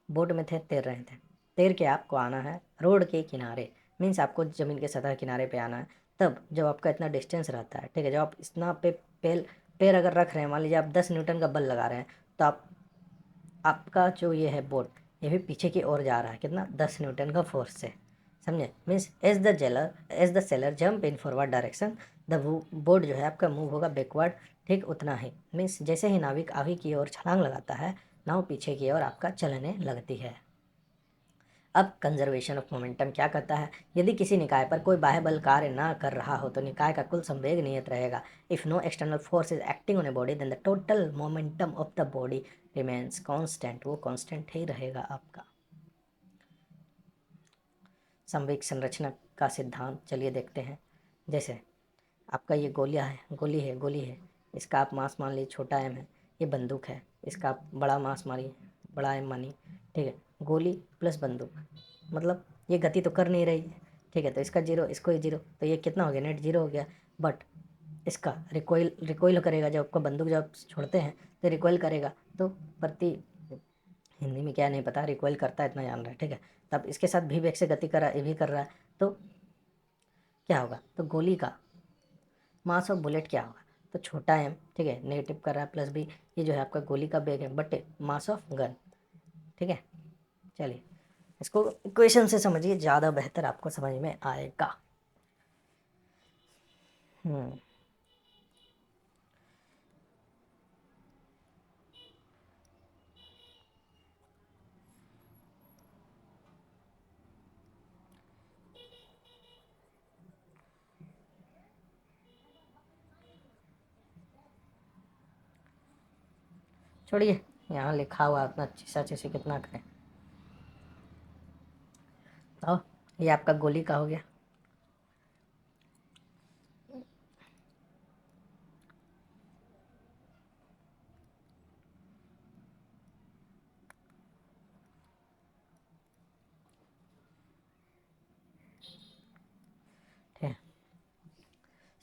बोट में थे, तैर रहे थे, तैर के आपको आना है रोड के किनारे, मीन्स आपको ज़मीन के सतह किनारे पे आना है। तब जब आपका इतना डिस्टेंस रहता है, ठीक है, जब आप इतना पे पैर अगर रख रहे हैं, मान लीजिए आप 10 न्यूटन का बल लगा रहे हैं, तो आपका जो ये है बोट, ये भी पीछे की ओर जा रहा है, कितना, 10 न्यूटन का फोर्स से। समझे, means as the sailor jump in forward direction, the boat जो है आपका मूव होगा बैकवर्ड। ठीक उतना ही, मीन्स जैसे ही नाविक आगे की ओर छलांग लगाता है, नाव पीछे की ओर आपका चलने लगती है। अब कंजर्वेशन ऑफ मोमेंटम क्या कहता है, यदि किसी निकाय पर कोई बाह्य बल कार्य ना कर रहा हो तो निकाय का कुल संवेग नियत रहेगा। If no external force is acting on a body then the total momentum of the body remains constant, वो कांस्टेंट ही रहेगा आपका। संवेग संरचना का सिद्धांत चलिए देखते हैं। जैसे आपका ये गोली है, इसका आप मास मान लीजिए छोटा एम है, ये बंदूक है, इसका आप बड़ा मास मानिए, बड़ा एम मानिए। ठीक है, गोली प्लस बंदूक, मतलब ये गति तो कर नहीं रही है। ठीक है, तो इसका जीरो, इसको जीरो, तो ये कितना हो गया, नेट जीरो हो गया। बट इसका रिकॉइल रिकॉइल करेगा, जब आपका बंदूक जब छोड़ते हैं तो रिकॉइल करेगा, तो प्रति हिंदी में क्या नहीं पता, रिकॉइल करता है इतना जान रहा है। ठीक है, तब इसके साथ भी वेग से गति कर रहा है, ये भी कर रहा है, तो क्या होगा, तो गोली का मास ऑफ बुलेट क्या होगा, तो छोटा एम, ठीक है, नेगेटिव कर रहा है, प्लस भी ये जो है आपका गोली का वेग है बट मास ऑफ गन। ठीक है, चलिए इसको इक्वेशन से समझिए, ज़्यादा बेहतर आपको समझ में आएगा। हम्म छोड़िए, यहाँ लिखा हुआ अपना चीसा चीसी कितना करें। तो ये आपका गोली का हो गया।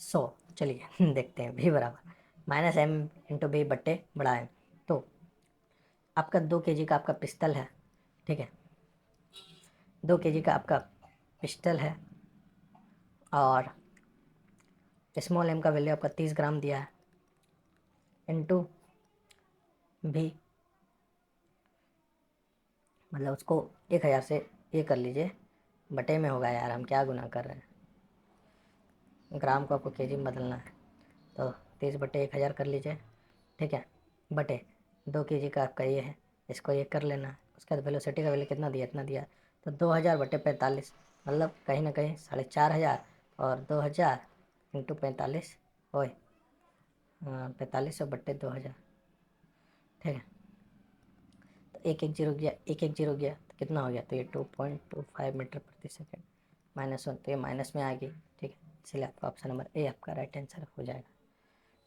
100। चलिए देखते हैं v बराबर माइनस एम इंटू बी बट्टे बड़ा एम। तो आपका 2 kg का आपका पिस्टल है, ठीक है, 2 kg का आपका पिस्टल है और स्मॉल एम का वैल्यू आपका 30 ग्राम दिया है इंटू भी, मतलब उसको 1000 से ये कर लीजिए, बटे में होगा यार, हम क्या गुनाह कर रहे हैं, ग्राम को आपको केजी में बदलना है, तो 30/1000 कर लीजिए, ठीक है, बटे 2 kg का आपका ये है, इसको ये कर लेना है। उसके बाद वेलोसिटी का वैल्यू कितना दिया, इतना दिया, तो 2000/45, मतलब कहीं ना कहीं 4500, और 2000 इंटू 45 ओए 4500/2000, ठीक है। तो एक एक जीरो गया, एक एक जीरो गया, तो कितना हो गया, तो ये 2.25 मीटर प्रति सेकेंड, -1, तो ये माइनस में आ गई, ठीक है, इसलिए आपका ऑप्शन नंबर ए आपका राइट आंसर हो जाएगा,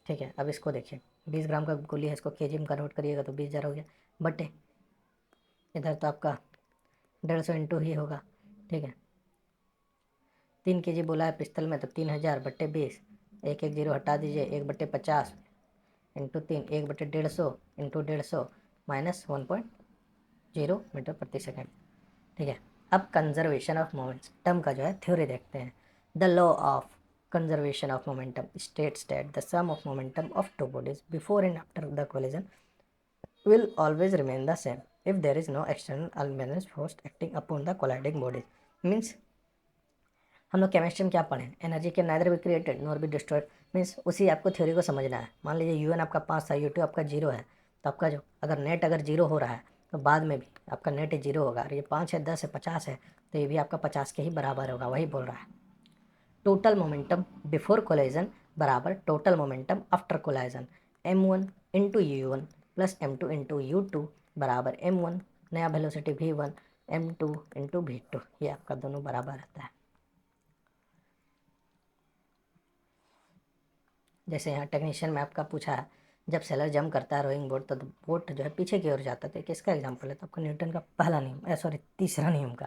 ठीक है। अब इसको देखिए, 20 ग्राम का गोली है, इसको केजी में कन्वर्ट करिएगा तो 20,000 हो गया, बटे इधर तो आपका 150 इंटू ही होगा, ठीक है, 3 kg बोला है पिस्तल में, तो 3000/20, एक एक जीरो हटा दीजिए, 1/50 इंटू 3, 1/150 इंटू 150 -1.0 मीटर प्रति सेकेंड, ठीक है। अब कंजर्वेशन ऑफ मोमेंटम का जो है थ्योरी देखते हैं। The law of conservation of momentum states that the sum of momentum of two bodies before and after the collision will always remain the same if there is no external unbalanced force acting upon the colliding bodies। Means हम लोग chemistry में क्या पढ़े, energy के neither be created nor be destroyed, means उसी आपको theory को समझना है। मान लीजिए UN आपका 5 था, U2 आपका 0 है, तो आपका जो अगर नेट अगर 0 हो रहा है तो बाद में भी आपका नेट 0 होगा, और ये 5 है, 10 है, 50 है, तो ये भी आपका 50 के ही बराबर होगा, वही बोल रहा है। टोटल मोमेंटम बिफोर कोलाइजन बराबर total momentum after collision, m1 into U1 plus m2 into U2 बराबर m1 नया velocity v1 m2 into v2, ये आपका दोनों बराबर रहता है। जैसे यहाँ टेक्नीशियन में आपका पूछा है, जब सेलर जंप करता है रोइंग बोट, तो बोट जो है पीछे की ओर जाता है, तो किसका एग्जाम्पल है, तो आपका न्यूटन का पहला नियम, सॉरी तीसरा नियम का।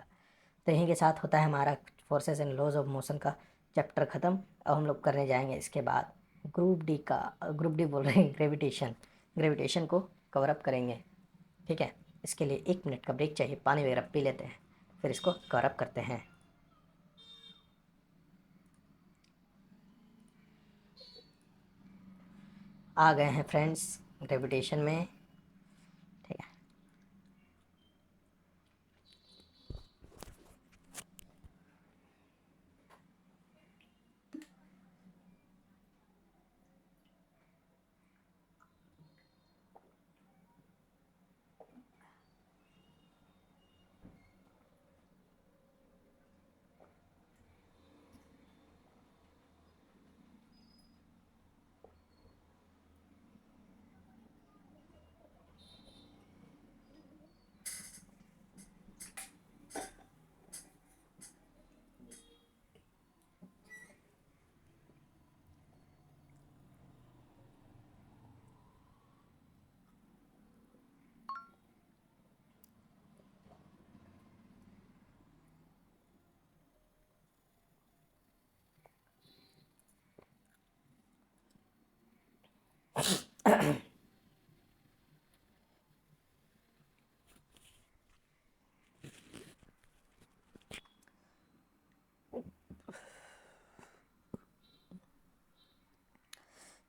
तो यहीं के साथ होता है हमारा forces and laws of motion का चैप्टर ख़त्म। अब हम लोग करने जाएंगे इसके बाद ग्रुप डी बोल रहे हैं, ग्रेविटेशन, ग्रेविटेशन को कवर अप करेंगे, ठीक है। इसके लिए 1 मिनट का ब्रेक चाहिए, पानी वगैरह पी लेते हैं, फिर इसको कवर अप करते हैं। आ गए हैं फ्रेंड्स ग्रेविटेशन में, ठीक है।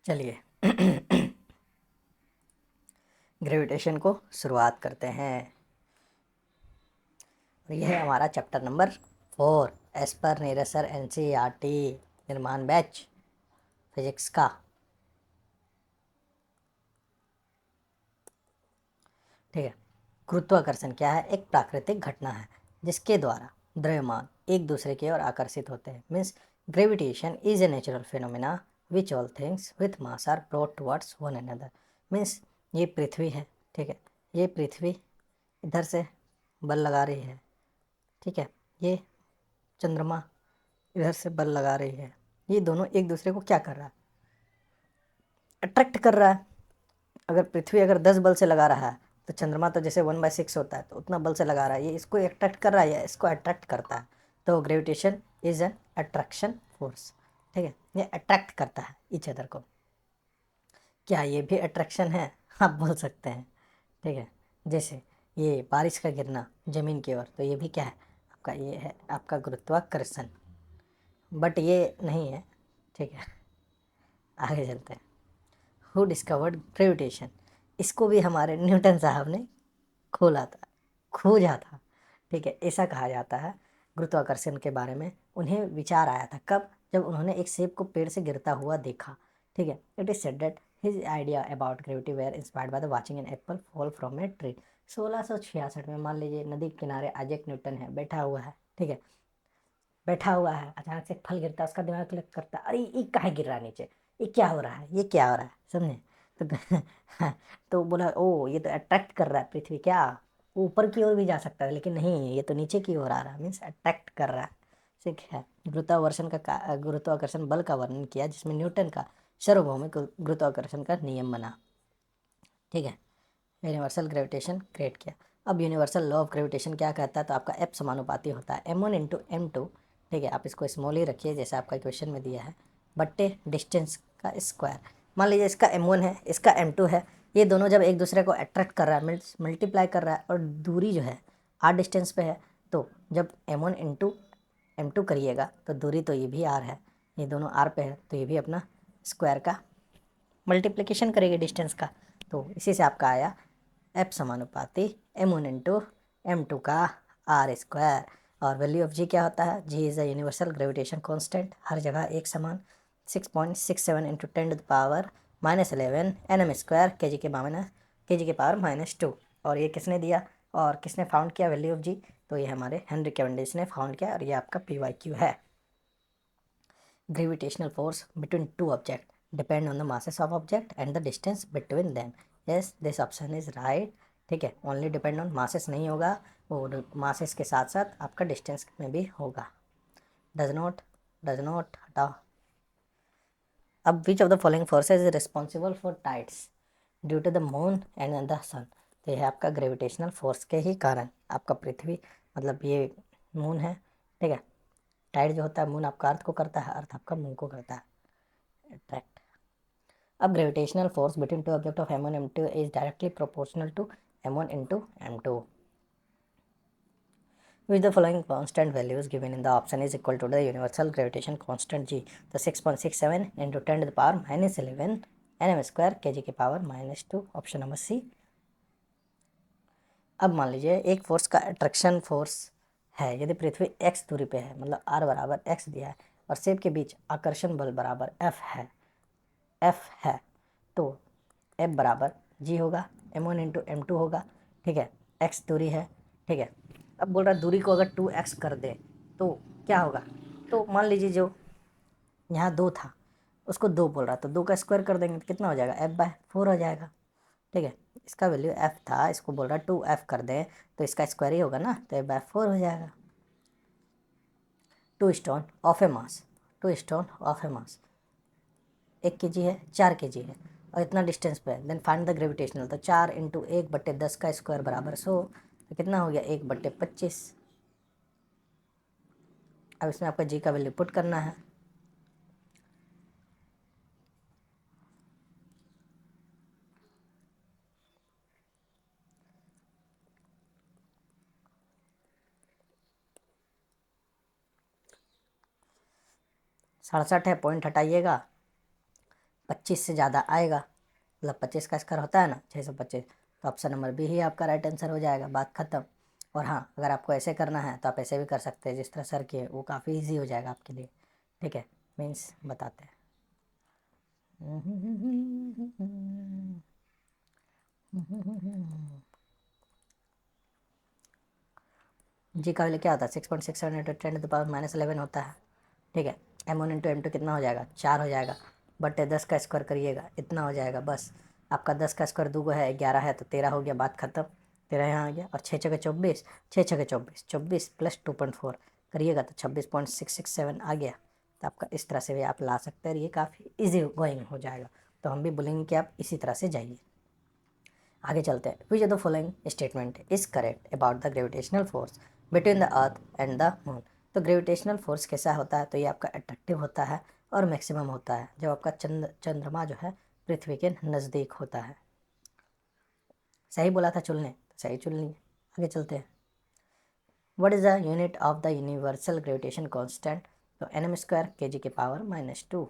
चलिए ग्रेविटेशन को शुरुआत करते हैं, और यह है हमारा chapter number 4 as per निरसर NCERT निर्माण बैच फिजिक्स का, ठीक है। गुरुत्वाकर्षण क्या है, एक प्राकृतिक घटना है जिसके द्वारा द्रव्यमान एक दूसरे की ओर आकर्षित होते हैं। Means gravitation is a natural phenomena which all things with mass are brought towards one another. Means ये पृथ्वी है, ठीक है, ये पृथ्वी इधर से बल लगा रही है, ठीक है, ये चंद्रमा इधर से बल लगा रही है, ये दोनों एक दूसरे को क्या कर रहा है, अट्रैक्ट कर रहा है। अगर पृथ्वी अगर 10 बल से लगा रहा है, तो चंद्रमा तो जैसे 1/6 होता है, तो उतना बल से लगा रहा है, ये इसको अट्रैक्ट कर रहा है या इसको अट्रैक्ट करता है। तो gravitation is an attraction force, ठीक है, ये अट्रैक्ट करता है ईच अदर को। क्या ये भी अट्रैक्शन है? आप बोल सकते हैं। ठीक है, जैसे ये बारिश का गिरना ज़मीन की ओर, तो ये भी क्या है आपका, ये है आपका गुरुत्वाकर्षण। बट ये नहीं है। ठीक है, आगे चलते हैं। Who discovered gravitation? इसको भी हमारे न्यूटन साहब ने खोला था, खोजा था। ठीक है, ऐसा कहा जाता है गुरुत्वाकर्षण के बारे में उन्हें विचार आया था कब, जब उन्होंने एक सेब को पेड़ से गिरता हुआ देखा। ठीक है, it is said that his idea about gravity were inspired by the watching an apple fall from a tree. 1666 में, मान लीजिए नदी के किनारे आइजैक न्यूटन है, बैठा हुआ है। ठीक है, बैठा हुआ है, अचानक से एक फल गिरता है, उसका दिमाग क्लिक करता है, अरे ये काहे गिर रहा है नीचे, ये क्या हो रहा है, ये क्या हो रहा है, समझे? तो तो बोला ओ ये तो अट्रैक्ट कर रहा है पृथ्वी, क्या ऊपर की ओर भी जा सकता है, लेकिन नहीं, ये तो नीचे की ओर आ रहा है, मीन्स अट्रैक्ट कर रहा है। ठीक है, गुरुत्वाकर्षण बल का वर्णन किया जिसमें न्यूटन का सार्वभौमिक गुरुत्वाकर्षण का नियम बना। ठीक है, यूनिवर्सल ग्रेविटेशन क्रिएट किया। अब यूनिवर्सल लॉ ऑफ ग्रेविटेशन क्या कहता है, तो आपका एफ समानुपाती होता है m1 इंटू m2। ठीक है, आप इसको स्मॉल ही रखिए जैसे आपका क्वेश्चन में दिया है, बट्टे डिस्टेंस का स्क्वायर। मान लीजिए इसका m1 है, इसका m2 है, ये दोनों जब एक दूसरे को अट्रैक्ट कर रहा है, मल्टीप्लाई कर रहा है, और दूरी जो है r डिस्टेंस पे है, तो जब m1 इंटू m2 करिएगा तो दूरी तो ये भी r है, ये दोनों r पे है, तो ये भी अपना स्क्वायर का मल्टीप्लिकेशन करेंगे डिस्टेंस का। तो इसी से आपका आया एफ समानुपाती m1 इंटू m2 का आर स्क्वायर। और वैल्यू ऑफ जी क्या होता है, G is a universal gravitation constant, हर जगह एक समान, 6.67 इंटू 10⁻11 nm स्क्वायर के जी के पावर -2। और ये किसने दिया और किसने फाउंड किया वैल्यू ऑफ जी, तो ये हमारे हेनरी कैवेंडिश ने फाउंड किया, और ये आपका PYQ है। Gravitational force between two objects depend on the masses of object and the distance between them. Yes, this option is right। ठीक है, ओनली डिपेंड ऑन मासेस नहीं होगा, और मासेस के साथ साथ आपका डिस्टेंस में भी होगा। डज नॉट हटाओ। अब which of the following forces is responsible for tides due to the moon and the sun? तो यह आपका ग्रेविटेशनल फोर्स के ही कारण आपका पृथ्वी, मतलब ये मून है। ठीक है, टाइड जो होता है मून आपका अर्थ को करता है, अर्थ आपका मून को करता है अट्रैक्ट। अब gravitational force between two object of m1 m2 is directly proportional to m1 into m2। Which the following constant values given in the option is equal to the universal gravitation constant g? तो 6.67 into 10⁻11 nm square के जी के power -2, option number C. अब मान लीजिए एक force का attraction force है, यदि पृथ्वी x दूरी पे है, मतलब r बराबर x दिया है, और सेब के बीच आकर्षण बल बराबर f है, तो f बराबर g होगा, m1 इंटू m2 होगा। ठीक है, x दूरी है। ठीक है, अब बोल रहा दूरी को अगर 2x कर दे तो क्या होगा, तो मान लीजिए जो यहाँ 2 था उसको 2 बोल रहा, तो 2 का स्क्वायर कर देंगे तो कितना हो जाएगा, f/4 हो जाएगा। ठीक है, इसका वैल्यू f था, इसको बोल रहा 2f कर दें तो इसका स्क्वायर ही होगा ना, तो f/4 हो जाएगा। 2 stone of A mass, 1 kg है, 4 kg है, और इतना डिस्टेंस पे है, देन फाइंड द ग्रेविटेशनल। तो 4 इंटू 1/10 का स्क्वायर बराबर 100, तो कितना हो गया 1/25। अब इसमें आपका जी का वैल्यू पुट करना है। सड़सठ है, पॉइंट हटाइएगा, 25 से ज़्यादा आएगा, मतलब 25 का स्क्वायर होता है ना 625, तो ऑप्शन नंबर बी ही आपका राइट आंसर हो जाएगा, बात खत्म। और हाँ, अगर आपको ऐसे करना है तो आप ऐसे भी कर सकते हैं, जिस तरह सर किए वो काफ़ी इजी हो जाएगा आपके लिए। ठीक है, मीन्स बताते हैं। जी का वैल्यू क्या होता है, 6.67 इंटू 10⁻11 होता है। ठीक है, m1 इंटू m2 कितना हो जाएगा, 4 हो जाएगा, बट 10 का स्क्वायर करिएगा, इतना हो जाएगा बस। आपका 10 का स्क्वायर 2 है, 11 है, तो 13 हो गया, बात खत्म। 13 यहाँ आ गया, और 6×6 = 24, 6×6 = 24, 24 + 2.4 करिएगा तो 26.667 आ गया। तो आपका इस तरह से भी आप ला सकते हैं, ये काफ़ी ईजी गोइंग हो जाएगा। तो हम भी बोलेंगे कि आप इसी तरह से जाइए। आगे चलते हैं। Which of the following statement is correct about the gravitational force between the earth and the moon? तो ग्रेविटेशनल फोर्स कैसा होता है, तो ये आपका अट्रैक्टिव होता है, और मैक्सिमम होता है जब आपका चंद्रमा जो है पृथ्वी के नज़दीक होता है। सही बोला था चुनने, तो सही चुन लिए। आगे चलते हैं। What is the unit of the universal gravitation constant? तो nm² kg के पावर -2।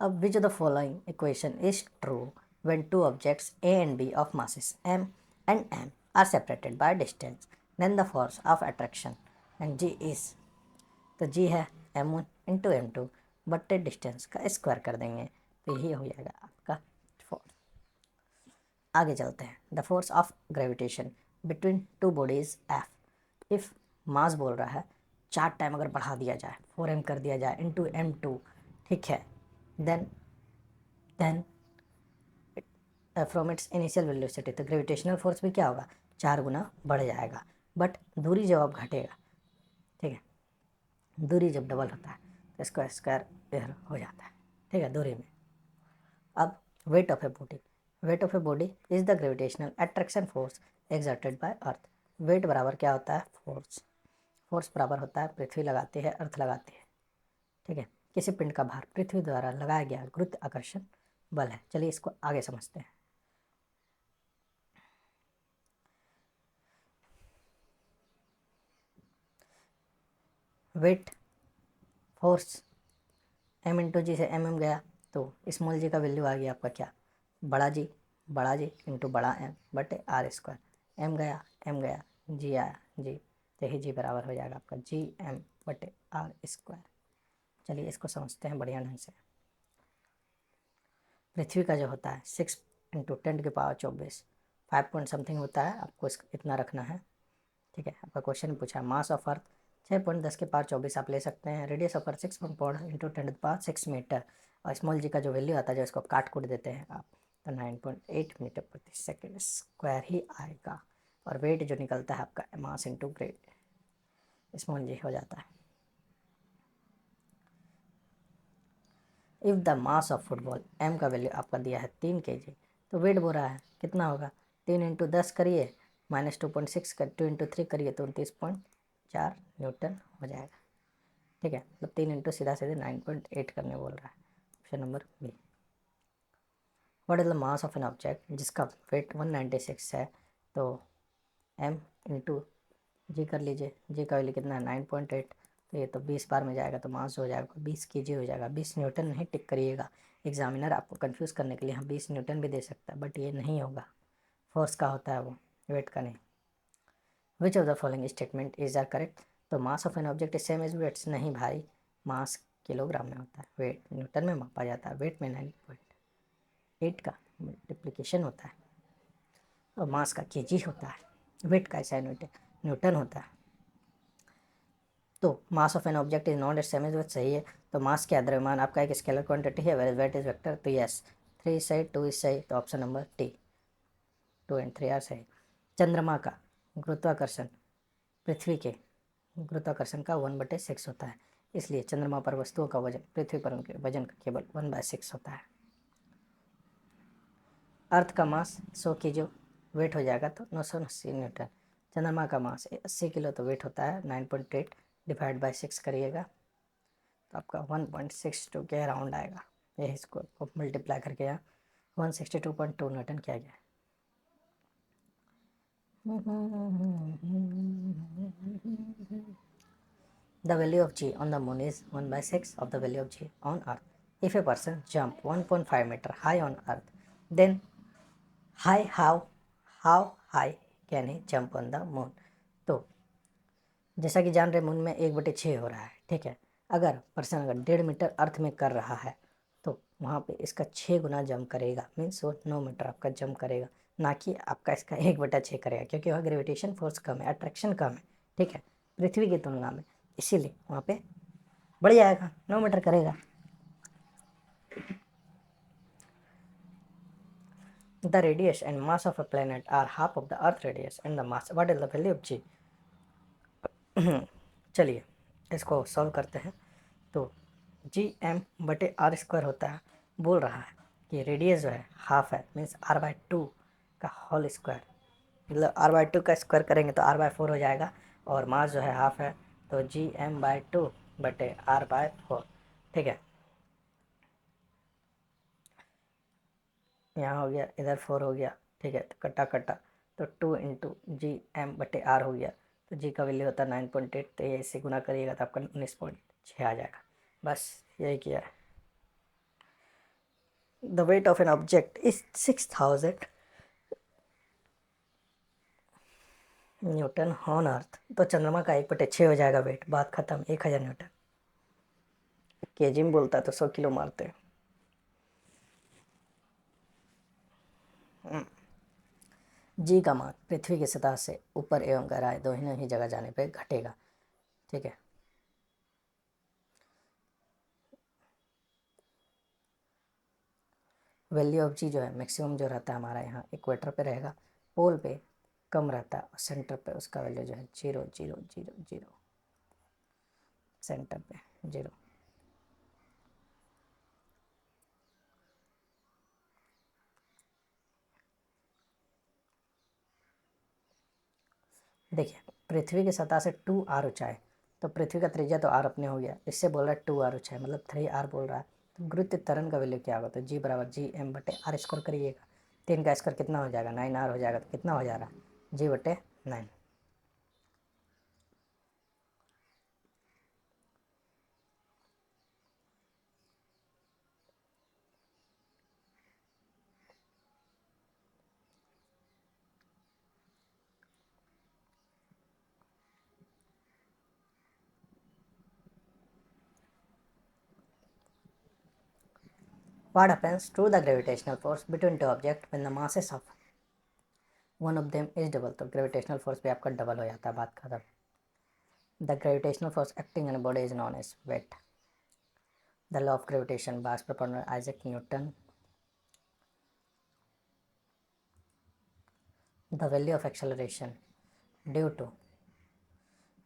अब which of the following equation is true when two objects A and B of masses m and m are separated by distance, then the force of attraction and G is, तो G है m1 into m2 बट्टे distance का square कर देंगे, तो यही हो जाएगा आपका फोर्स। आगे चलते हैं। The force of gravitation between two bodies F, if mass बोल रहा है 4 टाइम अगर बढ़ा दिया जाए, 4m कर दिया जाए इंटू m2, ठीक है, then from its initial velocity, तो ग्रेविटेशनल फोर्स भी क्या होगा, 4 गुना बढ़ जाएगा। बट दूरी जब अब घटेगा, ठीक है, दूरी जब डबल होता है तो इसका स्क्वायर इधर हो जाता है, ठीक है, दूरी में। अब weight of a body, weight of a body is the gravitational attraction force exerted by earth. Weight बराबर क्या होता है, फोर्स। फोर्स बराबर होता है पृथ्वी लगाती है, अर्थ लगाती है, ठीक है, किसी पिंड का भार पृथ्वी द्वारा लगाया गया गुरुत्वाकर्षण बल है। चलिए इसको आगे समझते हैं। वेट फोर्स m इंटू जी से mm गया, तो स्मॉल जी का वैल्यू आ गया आपका क्या, बड़ा जी इंटू बड़ा m बटे आर स्क्वायर। m गया जी आया जी, तो यही जी बराबर हो जाएगा आपका जी m बटे आर स्क्वायर। चलिए इसको समझते हैं बढ़िया ढंग से। पृथ्वी का जो होता है 6 इंटू 10⁻24 5 पॉइंट समथिंग होता है, आपको इतना रखना है, ठीक है। आपका क्वेश्चन पूछा है मास ऑफ अर्थ 6.10⁻24 आप ले सकते हैं। Radius of earth 6 into 10⁻6 metre, और स्मॉल जी का जो वैल्यू आता है जो इसको काट कूट देते हैं आप, तो 9.8 मीटर प्रति सेकेंड स्क्वायर ही आएगा। और वेट जो निकलता है आपका मास इंटू ग्रेड स्मॉल जी हो जाता है। If the mass of football m का वैल्यू आपका दिया है 3 kg, तो वेट बोल रहा है कितना होगा, 3 इंटू 10 करिए -2.6 कर 2 इंटू 3 करिए तो 29.4 न्यूटन हो जाएगा, ठीक है। मतलब 3 इंटू सीधा सीधे 9.8 करने बोल रहा है। Option number B. What is the mass of an object जिसका वेट 196 है, तो m इंटू जी कर लीजिए, जी का वैल्यू कितना है 9.8, तो ये तो 20 बार में जाएगा, तो मास हो जाएगा 20 kg हो जाएगा। 20 न्यूटन नहीं टिक करिएगा, एग्जामिनर आपको कंफ्यूज करने के लिए हम 20 न्यूटन भी दे सकता है, बट ये नहीं होगा, फोर्स का होता है वो, वेट का नहीं। Which of the following statement is are correct? तो mass of an object is same as weights, नहीं भाई, मास किलोग्राम में होता है, वेट न्यूटन में मापा जाता है। वेट में 9.8 का मल्टीप्लिकेशन होता है, और मास का kg होता है, वेट का ऐसा न्यूटन होता है। तो mass of an object is not at same as weight, सही है। तो मास क्या द्रव्यमान आपका एक स्केलर क्वांटिटी है, वेर वेट इज वेक्टर, तो यस 3 इज सही, 2 इज सही, तो option number T 2 and 3 are सही। चंद्रमा का गुरुत्वाकर्षण पृथ्वी के गुरुत्वाकर्षण का 1/6 होता है, इसलिए चंद्रमा पर वस्तुओं का वजन पृथ्वी पर उनके वजन का केवल 1/6 होता है। अर्थ का मास 100 kg वेट हो जाएगा, तो 980 न्यूटन। चंद्रमा का मास 80 किलो, तो वेट होता है 9.8 डिवाइड बाई 6 करिएगा, तो आपका 1.62 के अराउंड आएगा। यही इसको मल्टीप्लाई करके यहाँ 162.2 न्यूटन किया गया है। The value of g on the moon is 1/6 of the value of g on earth. If a person jump 1.5 meter high on earth, then how high can he jump on the moon? तो जैसा कि जान रहे moon में 1/6 हो रहा है, ठीक है। अगर पर्सन अगर 1.5 मीटर अर्थ में कर रहा है, तो वहाँ पे इसका 6 गुना जंप करेगा, मीन्स वो 9 मीटर आपका जंप करेगा, ना कि आपका इसका 1/6 करेगा, क्योंकि वहाँ ग्रेविटेशन फोर्स कम है, अट्रैक्शन कम है, ठीक है, पृथ्वी की तुलना में, इसीलिए वहाँ पे बढ़ जाएगा, 9 मीटर करेगा। The radius and mass of a planet are half of the earth radius and the mass. What is the value of g? चलिए इसको सॉल्व करते हैं। तो G m/r² होता है, बोल रहा है कि रेडियस जो है हाफ है, मीन्स r/2 का होल स्क्वायर, मतलब r/2 का स्क्वायर करेंगे तो r/4 हो जाएगा, और मास जो है हाफ है, तो Gm/2 बटे आर बाय 4। ठीक है, यहाँ हो गया, इधर 4 हो गया। ठीक है, तो कटा कटा तो 2 इंटू जी एम बटे आर हो गया। तो जी का वैल्यू होता है 9.8, तो ये इससे गुना करिएगा तो आपका 19.6 आ जाएगा। बस यही किया है। The weight of an object is 6000 Newton on earth. तो चंद्रमा का 1/6 हो जाएगा वेट, बात खत्म। 1000 न्यूटन। केजी में बोलता है तो 100 किलो मारते हैं। जी का मान पृथ्वी की सतह से ऊपर एवं गहराई दोनों ही जगह जाने पर घटेगा। ठीक है, वैल्यू ऑफ जी जो है मैक्सिमम जो रहता है हमारा यहाँ इक्वेटर पे रहेगा, पोल पे कम रहता है और सेंटर पे उसका वैल्यू जो है 0.000, सेंटर पे 0। देखिए, पृथ्वी की सतह से 2r ऊंचाई, तो पृथ्वी का त्रिज्या तो r अपने हो गया, इससे बोल रहा है 2r ऊंचाई मतलब 3r बोल रहा है। तो गुरुत्व त्वरण का वैल्यू क्या होगा, तो जी बराबर जी एम बटे आर स्क्वायर करिएगा। 3 का स्क्वायर कितना हो जाएगा, 9r हो जाएगा। तो कितना हो जा रहा है, जी बटे 9। What happens to the gravitational force between two objects when the masses of one of them is double? तो ग्रेविटेशनल फोर्स भी आपका डबल हो जाता है, बात खत्म। The gravitational force acting on body is known as weight. The law of gravitation by proponer Isaac Newton. The value of acceleration due to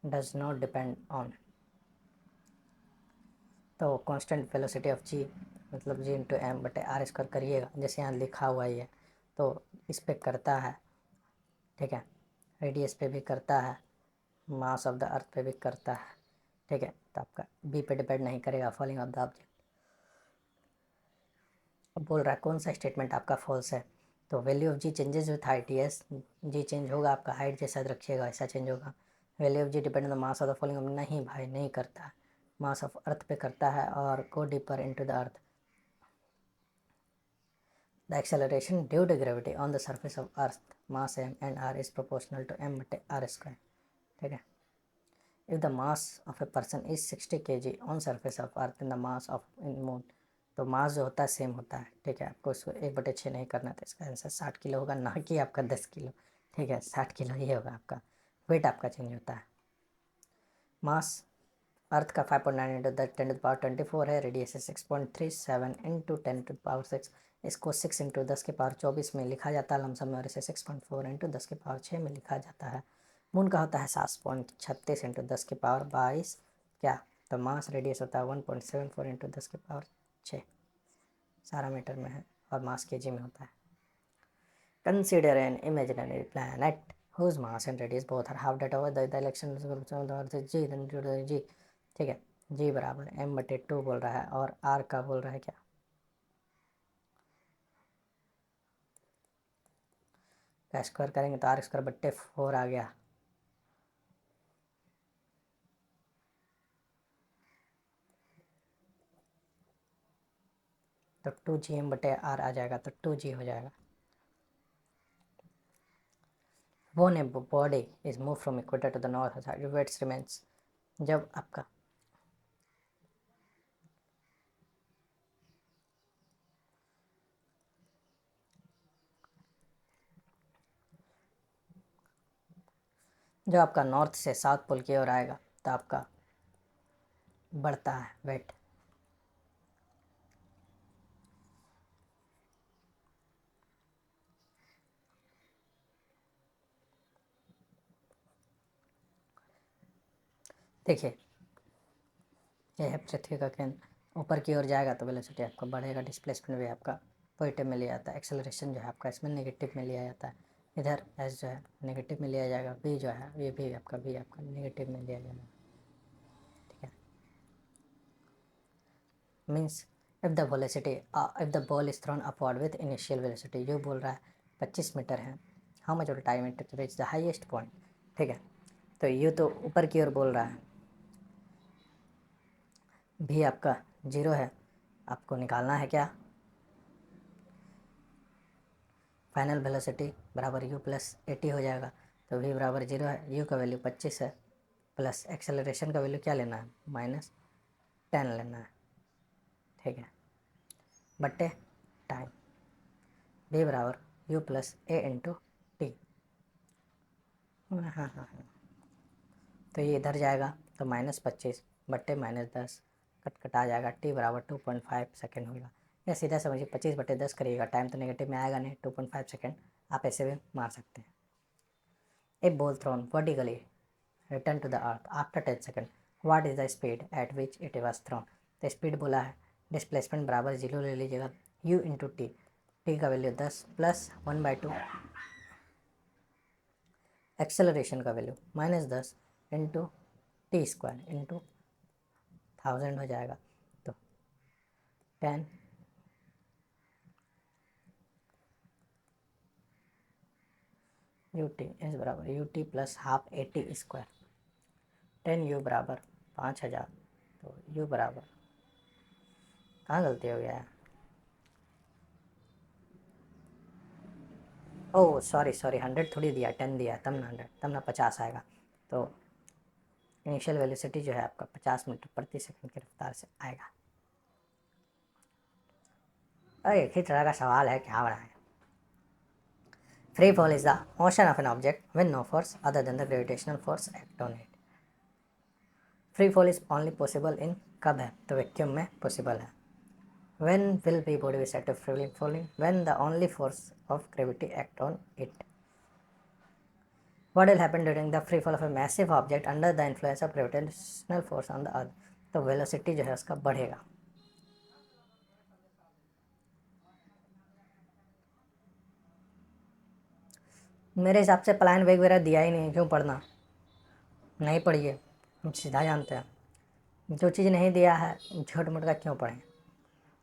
does not depend on. तो constant velocity of G मतलब G into M बटे R square करिएगा, जैसे यहाँ लिखा हुआ ही है। तो इस पे करता है, ठीक है, रेडियस पे भी करता है, मास ऑफ द अर्थ पे भी करता है। ठीक है, तो आपका बी पे डिपेंड नहीं करेगा, फॉलिंग ऑफ द ऑब्जेक्ट। अब बोल रहा है कौन सा स्टेटमेंट आपका फॉल्स है, तो value of G changes with height. Yes, G change होगा, आपका हाइट जैसा रखिएगा वैसा चेंज होगा। Value of G depend on the mass of the falling. नहीं भाई, नहीं करता, मास ऑफ अर्थ पे करता है। और go deeper into the earth, the acceleration due to gravity on the surface of earth mass M and R is proportional to M बटे R square. ठीक है, if the mass of a person is 60 kg on surface of earth and the mass of in moon, तो मास जो होता है same होता है। ठीक है, आपको इसको 1/6 नहीं करना था, इसका आंसर 60 किलो होगा, ना कि आपका 10 किलो। ठीक है, 60 किलो ही होगा आपका। वेट आपका चेंज होता है। मास अर्थ का 5.9 इंटू 10 to the power 24 है। रेडियस है 6.37 इंटू 10 to the power 6। इसको 6 इंटू 10 के पावर 24 में लिखा जाता है लमसम में, और इसे 6.4 इंटू 10 के पावर 6 में लिखा जाता है। मून का होता है 7.36 इंटू 10 के पावर 22। क्या, तो मास रेडियस होता है 1.74 इंटू 10 के पावर 6, सारा मीटर में है, और मास केजी में होता है। Consider an imaginary planet whose mass and radius both are half that over the election जी। ठीक है, जी बराबर m/2 बोल रहा है, और r का बोल रहा है क्या, का स्क्वायर करेंगे तो r² बट्टे 4 आ गया। तो 2gm/r आ जाएगा, तो 2g हो जाएगा। When a body is moved from equator to the north side, weight remains। जब आपका जब आपका नॉर्थ से साउथ पोल की ओर आएगा तो आपका बढ़ता है वेट। देखिए, यह है पृथ्वी का केंद्र, ऊपर की ओर जाएगा तो वेलोसिटी आपका बढ़ेगा, डिस्प्लेसमेंट भी आपका पॉजिटिव में लिया जाता है। एक्सेलरेशन जो है आपका इसमें नेगेटिव में लिया जाता है। इधर एस जो है नेगेटिव में लिया जाएगा, बी जो है ये भी आपका बी आपका नेगेटिव में लिया जाएगा। ठीक है, means if the velocity if the ball is thrown upward with initial velocity, you बोल रहा है 25 मीटर है, how much will time it to reach the highest point. ठीक है, तो यू तो ऊपर की ओर बोल रहा है, भी आपका 0 है, आपको निकालना है क्या, फाइनल वेलोसिटी बराबर u प्लस 80 हो जाएगा। तो v बराबर 0 है, u का वैल्यू 25 है, प्लस एक्सेलरेशन का वैल्यू क्या लेना है, -10 लेना है। ठीक है, बट्टे टाइम, v बराबर u plus a into T. हाँ हाँ हाँ, तो ये इधर जाएगा तो -25 बट्टे -10 कट आ जाएगा, टी बराबर 2.5 सेकेंड होगा। या सीधा समझिए 25/10 करिएगा, टाइम तो नेगेटिव में आएगा नहीं, 2.5 सेकेंड आप ऐसे भी मार सकते हैं। A ball thrown vertically return to the earth after 10 second, what is the speed at which it was thrown. तो स्पीड बोला है, डिस्प्लेसमेंट बराबर 0 ले लीजिएगा, u इंटू टी, टी का वैल्यू 10 प्लस 1/2, एक्सेलरेशन का value -10 into T square into 1000 हो जाएगा। तो 10 ut इस बराबर ut प्लस हाफ 80 स्क्वायर, 10 u बराबर 5000। तो u बराबर, कहाँ गलती हो गया है, ओह सॉरी सॉरी, 100 थोड़ी दिया, 10 दिया, तब ना 100, तब ना 50 आएगा। तो इनिशियल वेलोसिटी जो है आपका 50 मीटर प्रति सेकंड की रफ्तार से आएगा। अरे एक ही तरह का सवाल है, क्या बना है। Free fall is the motion of an object when no force other than the gravitational force act on it. Free fall is only possible in, कब है, तो वैक्यूम में पॉसिबल है। When will be body be set to free falling? When the only force of gravity act on it. What will happen during the free fall of a massive object under the influence of gravitational force on the earth? तो velocity जो है उसका बढ़ेगा। मेरे हिसाब से plan वेग वगैरह दिया ही नहीं, क्यों पढ़ना, नहीं पढ़िए, हम सीधा जानते हैं। जो चीज़ नहीं दिया है झूठ मूठ का क्यों पढ़ें।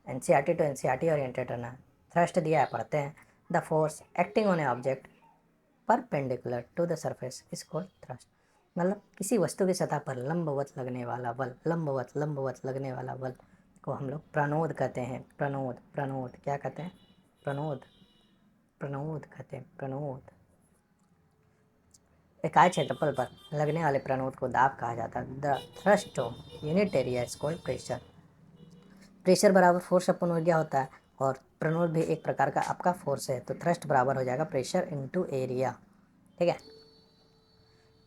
एनसीईआरटी टू एनसीईआरटी ओरिएंटेड रहना है। थ्रस्ट दिया है, पढ़ते हैं। The force acting on a object perpendicular to the surface is called thrust. मतलब किसी वस्तु की सतह पर लंबवत लगने वाला बल, लंबवत लगने वाला बल को हम लोग प्रणोद कहते हैं। प्रणोद क्या कहते हैं, प्रणोद कहते हैं, प्रणोद। इकाई क्षेत्रफल पर लगने वाले प्रणोद को दाब कहा जाता है। The thrust of unit area is called pressure. Pressure बराबर फोर्स अपन एरिया होता है, और प्रणोद भी एक प्रकार का आपका फोर्स है। तो थ्रस्ट बराबर हो जाएगा प्रेशर इंटू एरिया। ठीक है,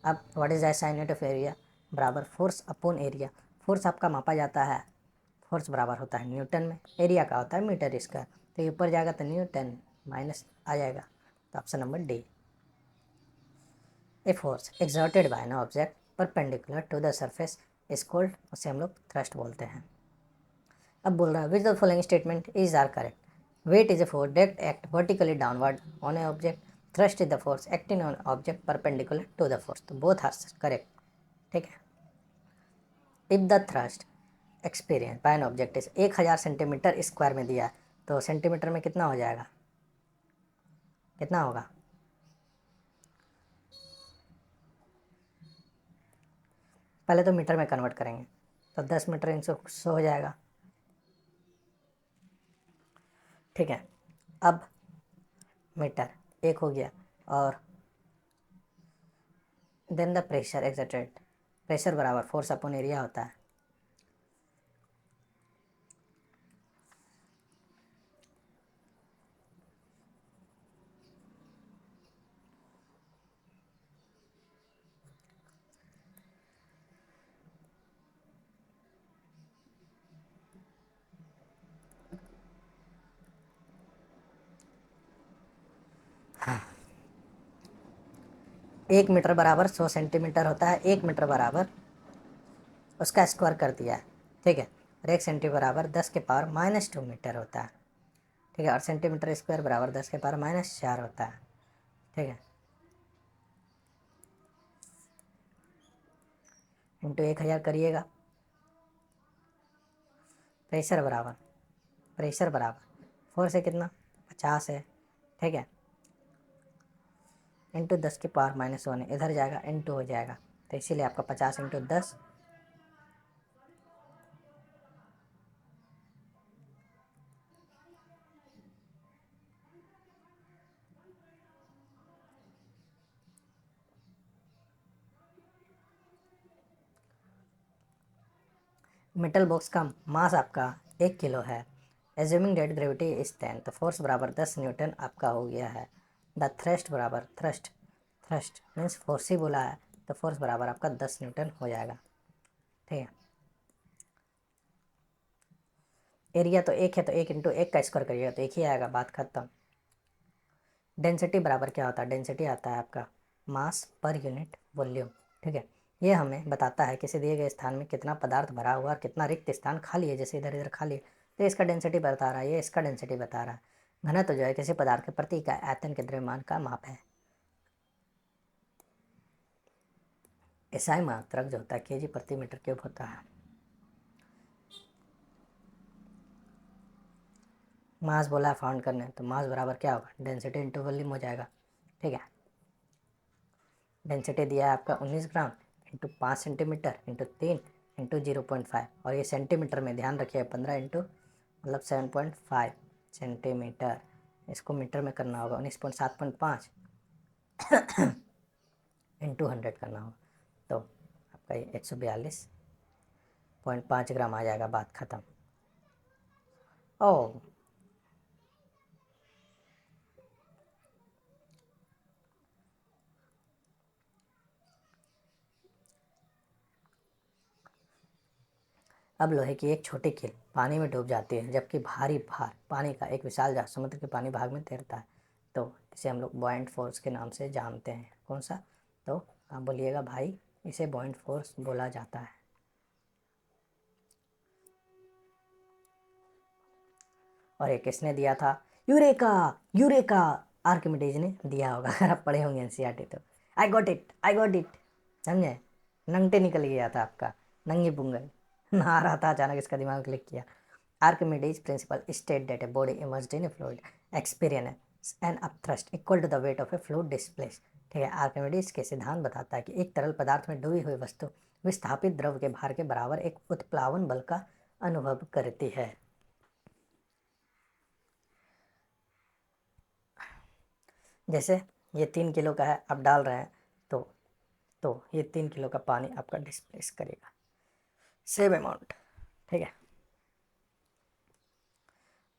अब what is the SI unit of area, बराबर फोर्स अपॉन एरिया। फोर्स आपका मापा जाता है, फोर्स बराबर होता है न्यूटन में, एरिया का होता है मीटर स्क्वायर। तो ये ऊपर जाएगा तो न्यूटन, माइनस आ जाएगा, तो option number D. A force exerted by an object perpendicular to the surface is called, उसे हम लोग थ्रस्ट बोलते हैं। अब बोल रहा है which the following statement is are correct. Weight is a force that act vertically downward on a object, thrust is the force acting on object perpendicular to the force. तो बोथ आर करेक्ट। ठीक है, if the thrust experience by an object is 1000 centimetre square में दिया है, तो centimetre में कितना हो जाएगा, कितना होगा, पहले तो मीटर में कन्वर्ट करेंगे, तो 10 मीटर इन 100 हो जाएगा। ठीक है, अब मीटर एक हो गया, और then the pressure exerted, pressure बराबर फोर्स अपॉन एरिया होता है। एक मीटर बराबर 100 सेंटीमीटर होता है, एक मीटर बराबर उसका स्क्वायर कर दिया है। ठीक है, और एक सेंटी बराबर 10⁻² मीटर होता है। ठीक है, और सेंटीमीटर स्क्वायर बराबर 10⁻⁴ होता है। ठीक है, इंटू 1000 करिएगा, प्रेशर बराबर फोर्स है कितना 50 है, ठीक है, इंटू 10 की पावर -1 है, इधर जाएगा इंटू हो जाएगा, तो इसीलिए आपका 50 इंटू 10 मेटल बॉक्स का मास आपका 1 किलो है। एज्यूमिंग डेट ग्रेविटी इज 10, तो फोर्स बराबर 10 न्यूटन आपका हो गया है। द थ्रस्ट बराबर थ्रस्ट मीन्स फोर्स ही बोला है, तो फोर्स बराबर आपका 10 न्यूटन हो जाएगा, ठीक है। एरिया तो एक है, तो 1 इंटू 1 का स्क्वायर करिएगा तो एक ही आएगा, बात खत्म। डेंसिटी बराबर क्या होता है, डेंसिटी आता है आपका मास पर यूनिट वॉल्यूम, ठीक है। ये हमें बताता है किसी दिए गए स्थान में कितना पदार्थ भरा हुआ और कितना रिक्त स्थान खाली है, जैसे इधर इधर खाली है, तो इसका डेंसिटी बता रहा है, ये इसका डेंसिटी बता रहा है। घनत्व जो है किसी पदार्थ के प्रति इकाई आयतन के द्रव्यमान का माप है। एसआई मात्रक जो होता है केजी प्रति मीटर क्यूब होता है। मास बोला है फाउंड करने, तो मास बराबर क्या होगा, डेंसिटी इंटू वॉल्यूम हो जाएगा, ठीक है। डेंसिटी दिया है आपका 19 gram into 5 centimetre into 3 into 0.5, और ये सेंटीमीटर में ध्यान रखिए 15 इंटू मतलब 7.5 सेंटीमीटर, इसको मीटर में करना होगा 19.7.5 इंटू 100 करना होगा, तो आपका ये 142.5 ग्राम आ जाएगा, बात ख़त्म। ओ अब लोहे की एक छोटी कील पानी में डूब जाती है, जबकि भारी भार पानी का एक विशाल जहाज समुद्र के पानी भाग में तैरता है, तो इसे हम लोग बॉयंट फोर्स के नाम से जानते हैं। कौन सा, तो आप बोलिएगा भाई, इसे बॉयंट फोर्स बोला जाता है। और एक किसने दिया था, यूरेका, यूरेका आर्किमिडीज ने दिया होगा, अगर आप पढ़े होंगे एनसीईआरटी तो। आई गॉट इट, समझे, नंगटे निकल गया था आपका, नंगी पुंगल नहा रहा था, अचानक इसका दिमाग क्लिक किया। Archimedes' principle state that a body immersed in a fluid experiences an upthrust equal to the weight of a fluid displaced, ठीक है। आर्किमिडीज के सिद्धांत बताता है कि एक तरल पदार्थ में डूबी हुई वस्तु विस्थापित द्रव के भार के बराबर एक उत्प्लावन बल का अनुभव करती है। जैसे ये 3 किलो का है, आप डाल रहे हैं, तो ये 3 किलो का पानी आपका डिस्प्लेस करेगा, सेम अमाउंट, ठीक है।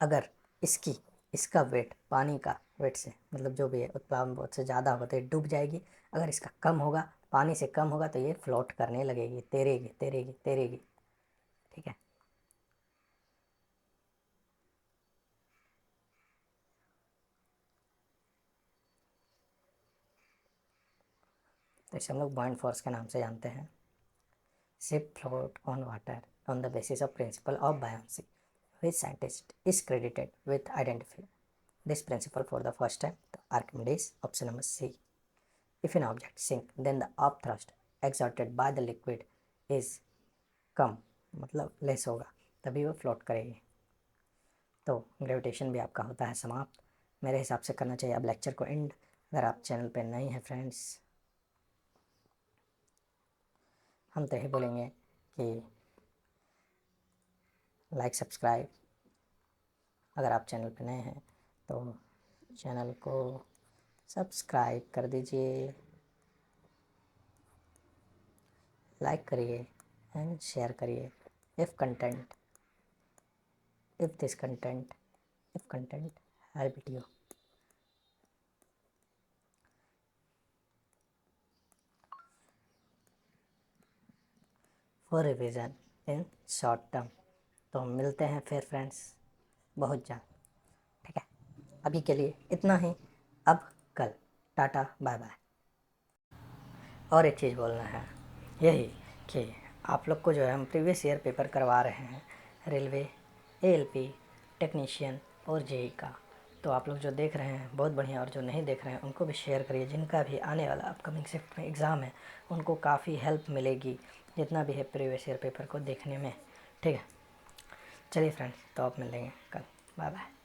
अगर इसका वेट पानी का वेट से मतलब जो भी है उत्प्लावन बहुत से ज़्यादा होगा तो ये डूब जाएगी, अगर इसका कम होगा, पानी से कम होगा, तो ये फ्लोट करने लगेगी, तैरेगी तैरेगी तैरेगी, ठीक है। तो इसे हम लोग बॉयंट फोर्स के नाम से जानते हैं। Ship float on water on the basis of principle of buoyancy, which scientist is credited with identify this principle for the first time, तो Archimedes, option number C. If an object sink, then the upthrust exerted by the liquid is कम, मतलब less होगा, तभी वो float करेगी। तो gravitation भी आपका होता है समाप्त, मेरे हिसाब से करना चाहिए अब लेक्चर को एंड। अगर आप चैनल पे नए हैं फ्रेंड्स, हम तो यही बोलेंगे कि लाइक सब्सक्राइब, अगर आप चैनल पे नए हैं तो चैनल को सब्सक्राइब कर दीजिए, लाइक करिए एंड शेयर करिए। If this content helped you, for revision in short term, तो हम मिलते हैं फिर फ्रेंड्स बहुत जल्द, ठीक है। अभी के लिए इतना ही, अब कल, टाटा बाय बाय। और एक चीज़ बोलना है, यही कि आप लोग को जो है हम प्रीवियस ईयर पेपर करवा रहे हैं रेलवे, एएलपी, टेक्नीशियन और जेई का, तो आप लोग जो देख रहे हैं बहुत बढ़िया, और जो नहीं देख रहे हैं उनको भी शेयर करिए, जिनका भी आने वाला अपकमिंग शिफ्ट में एग्ज़ाम है उनको काफ़ी हेल्प मिलेगी जितना भी है प्रीवियस ईयर पेपर को देखने में, ठीक है। चलिए फ्रेंड्स, तो आप मिलेंगे कल। Bye bye.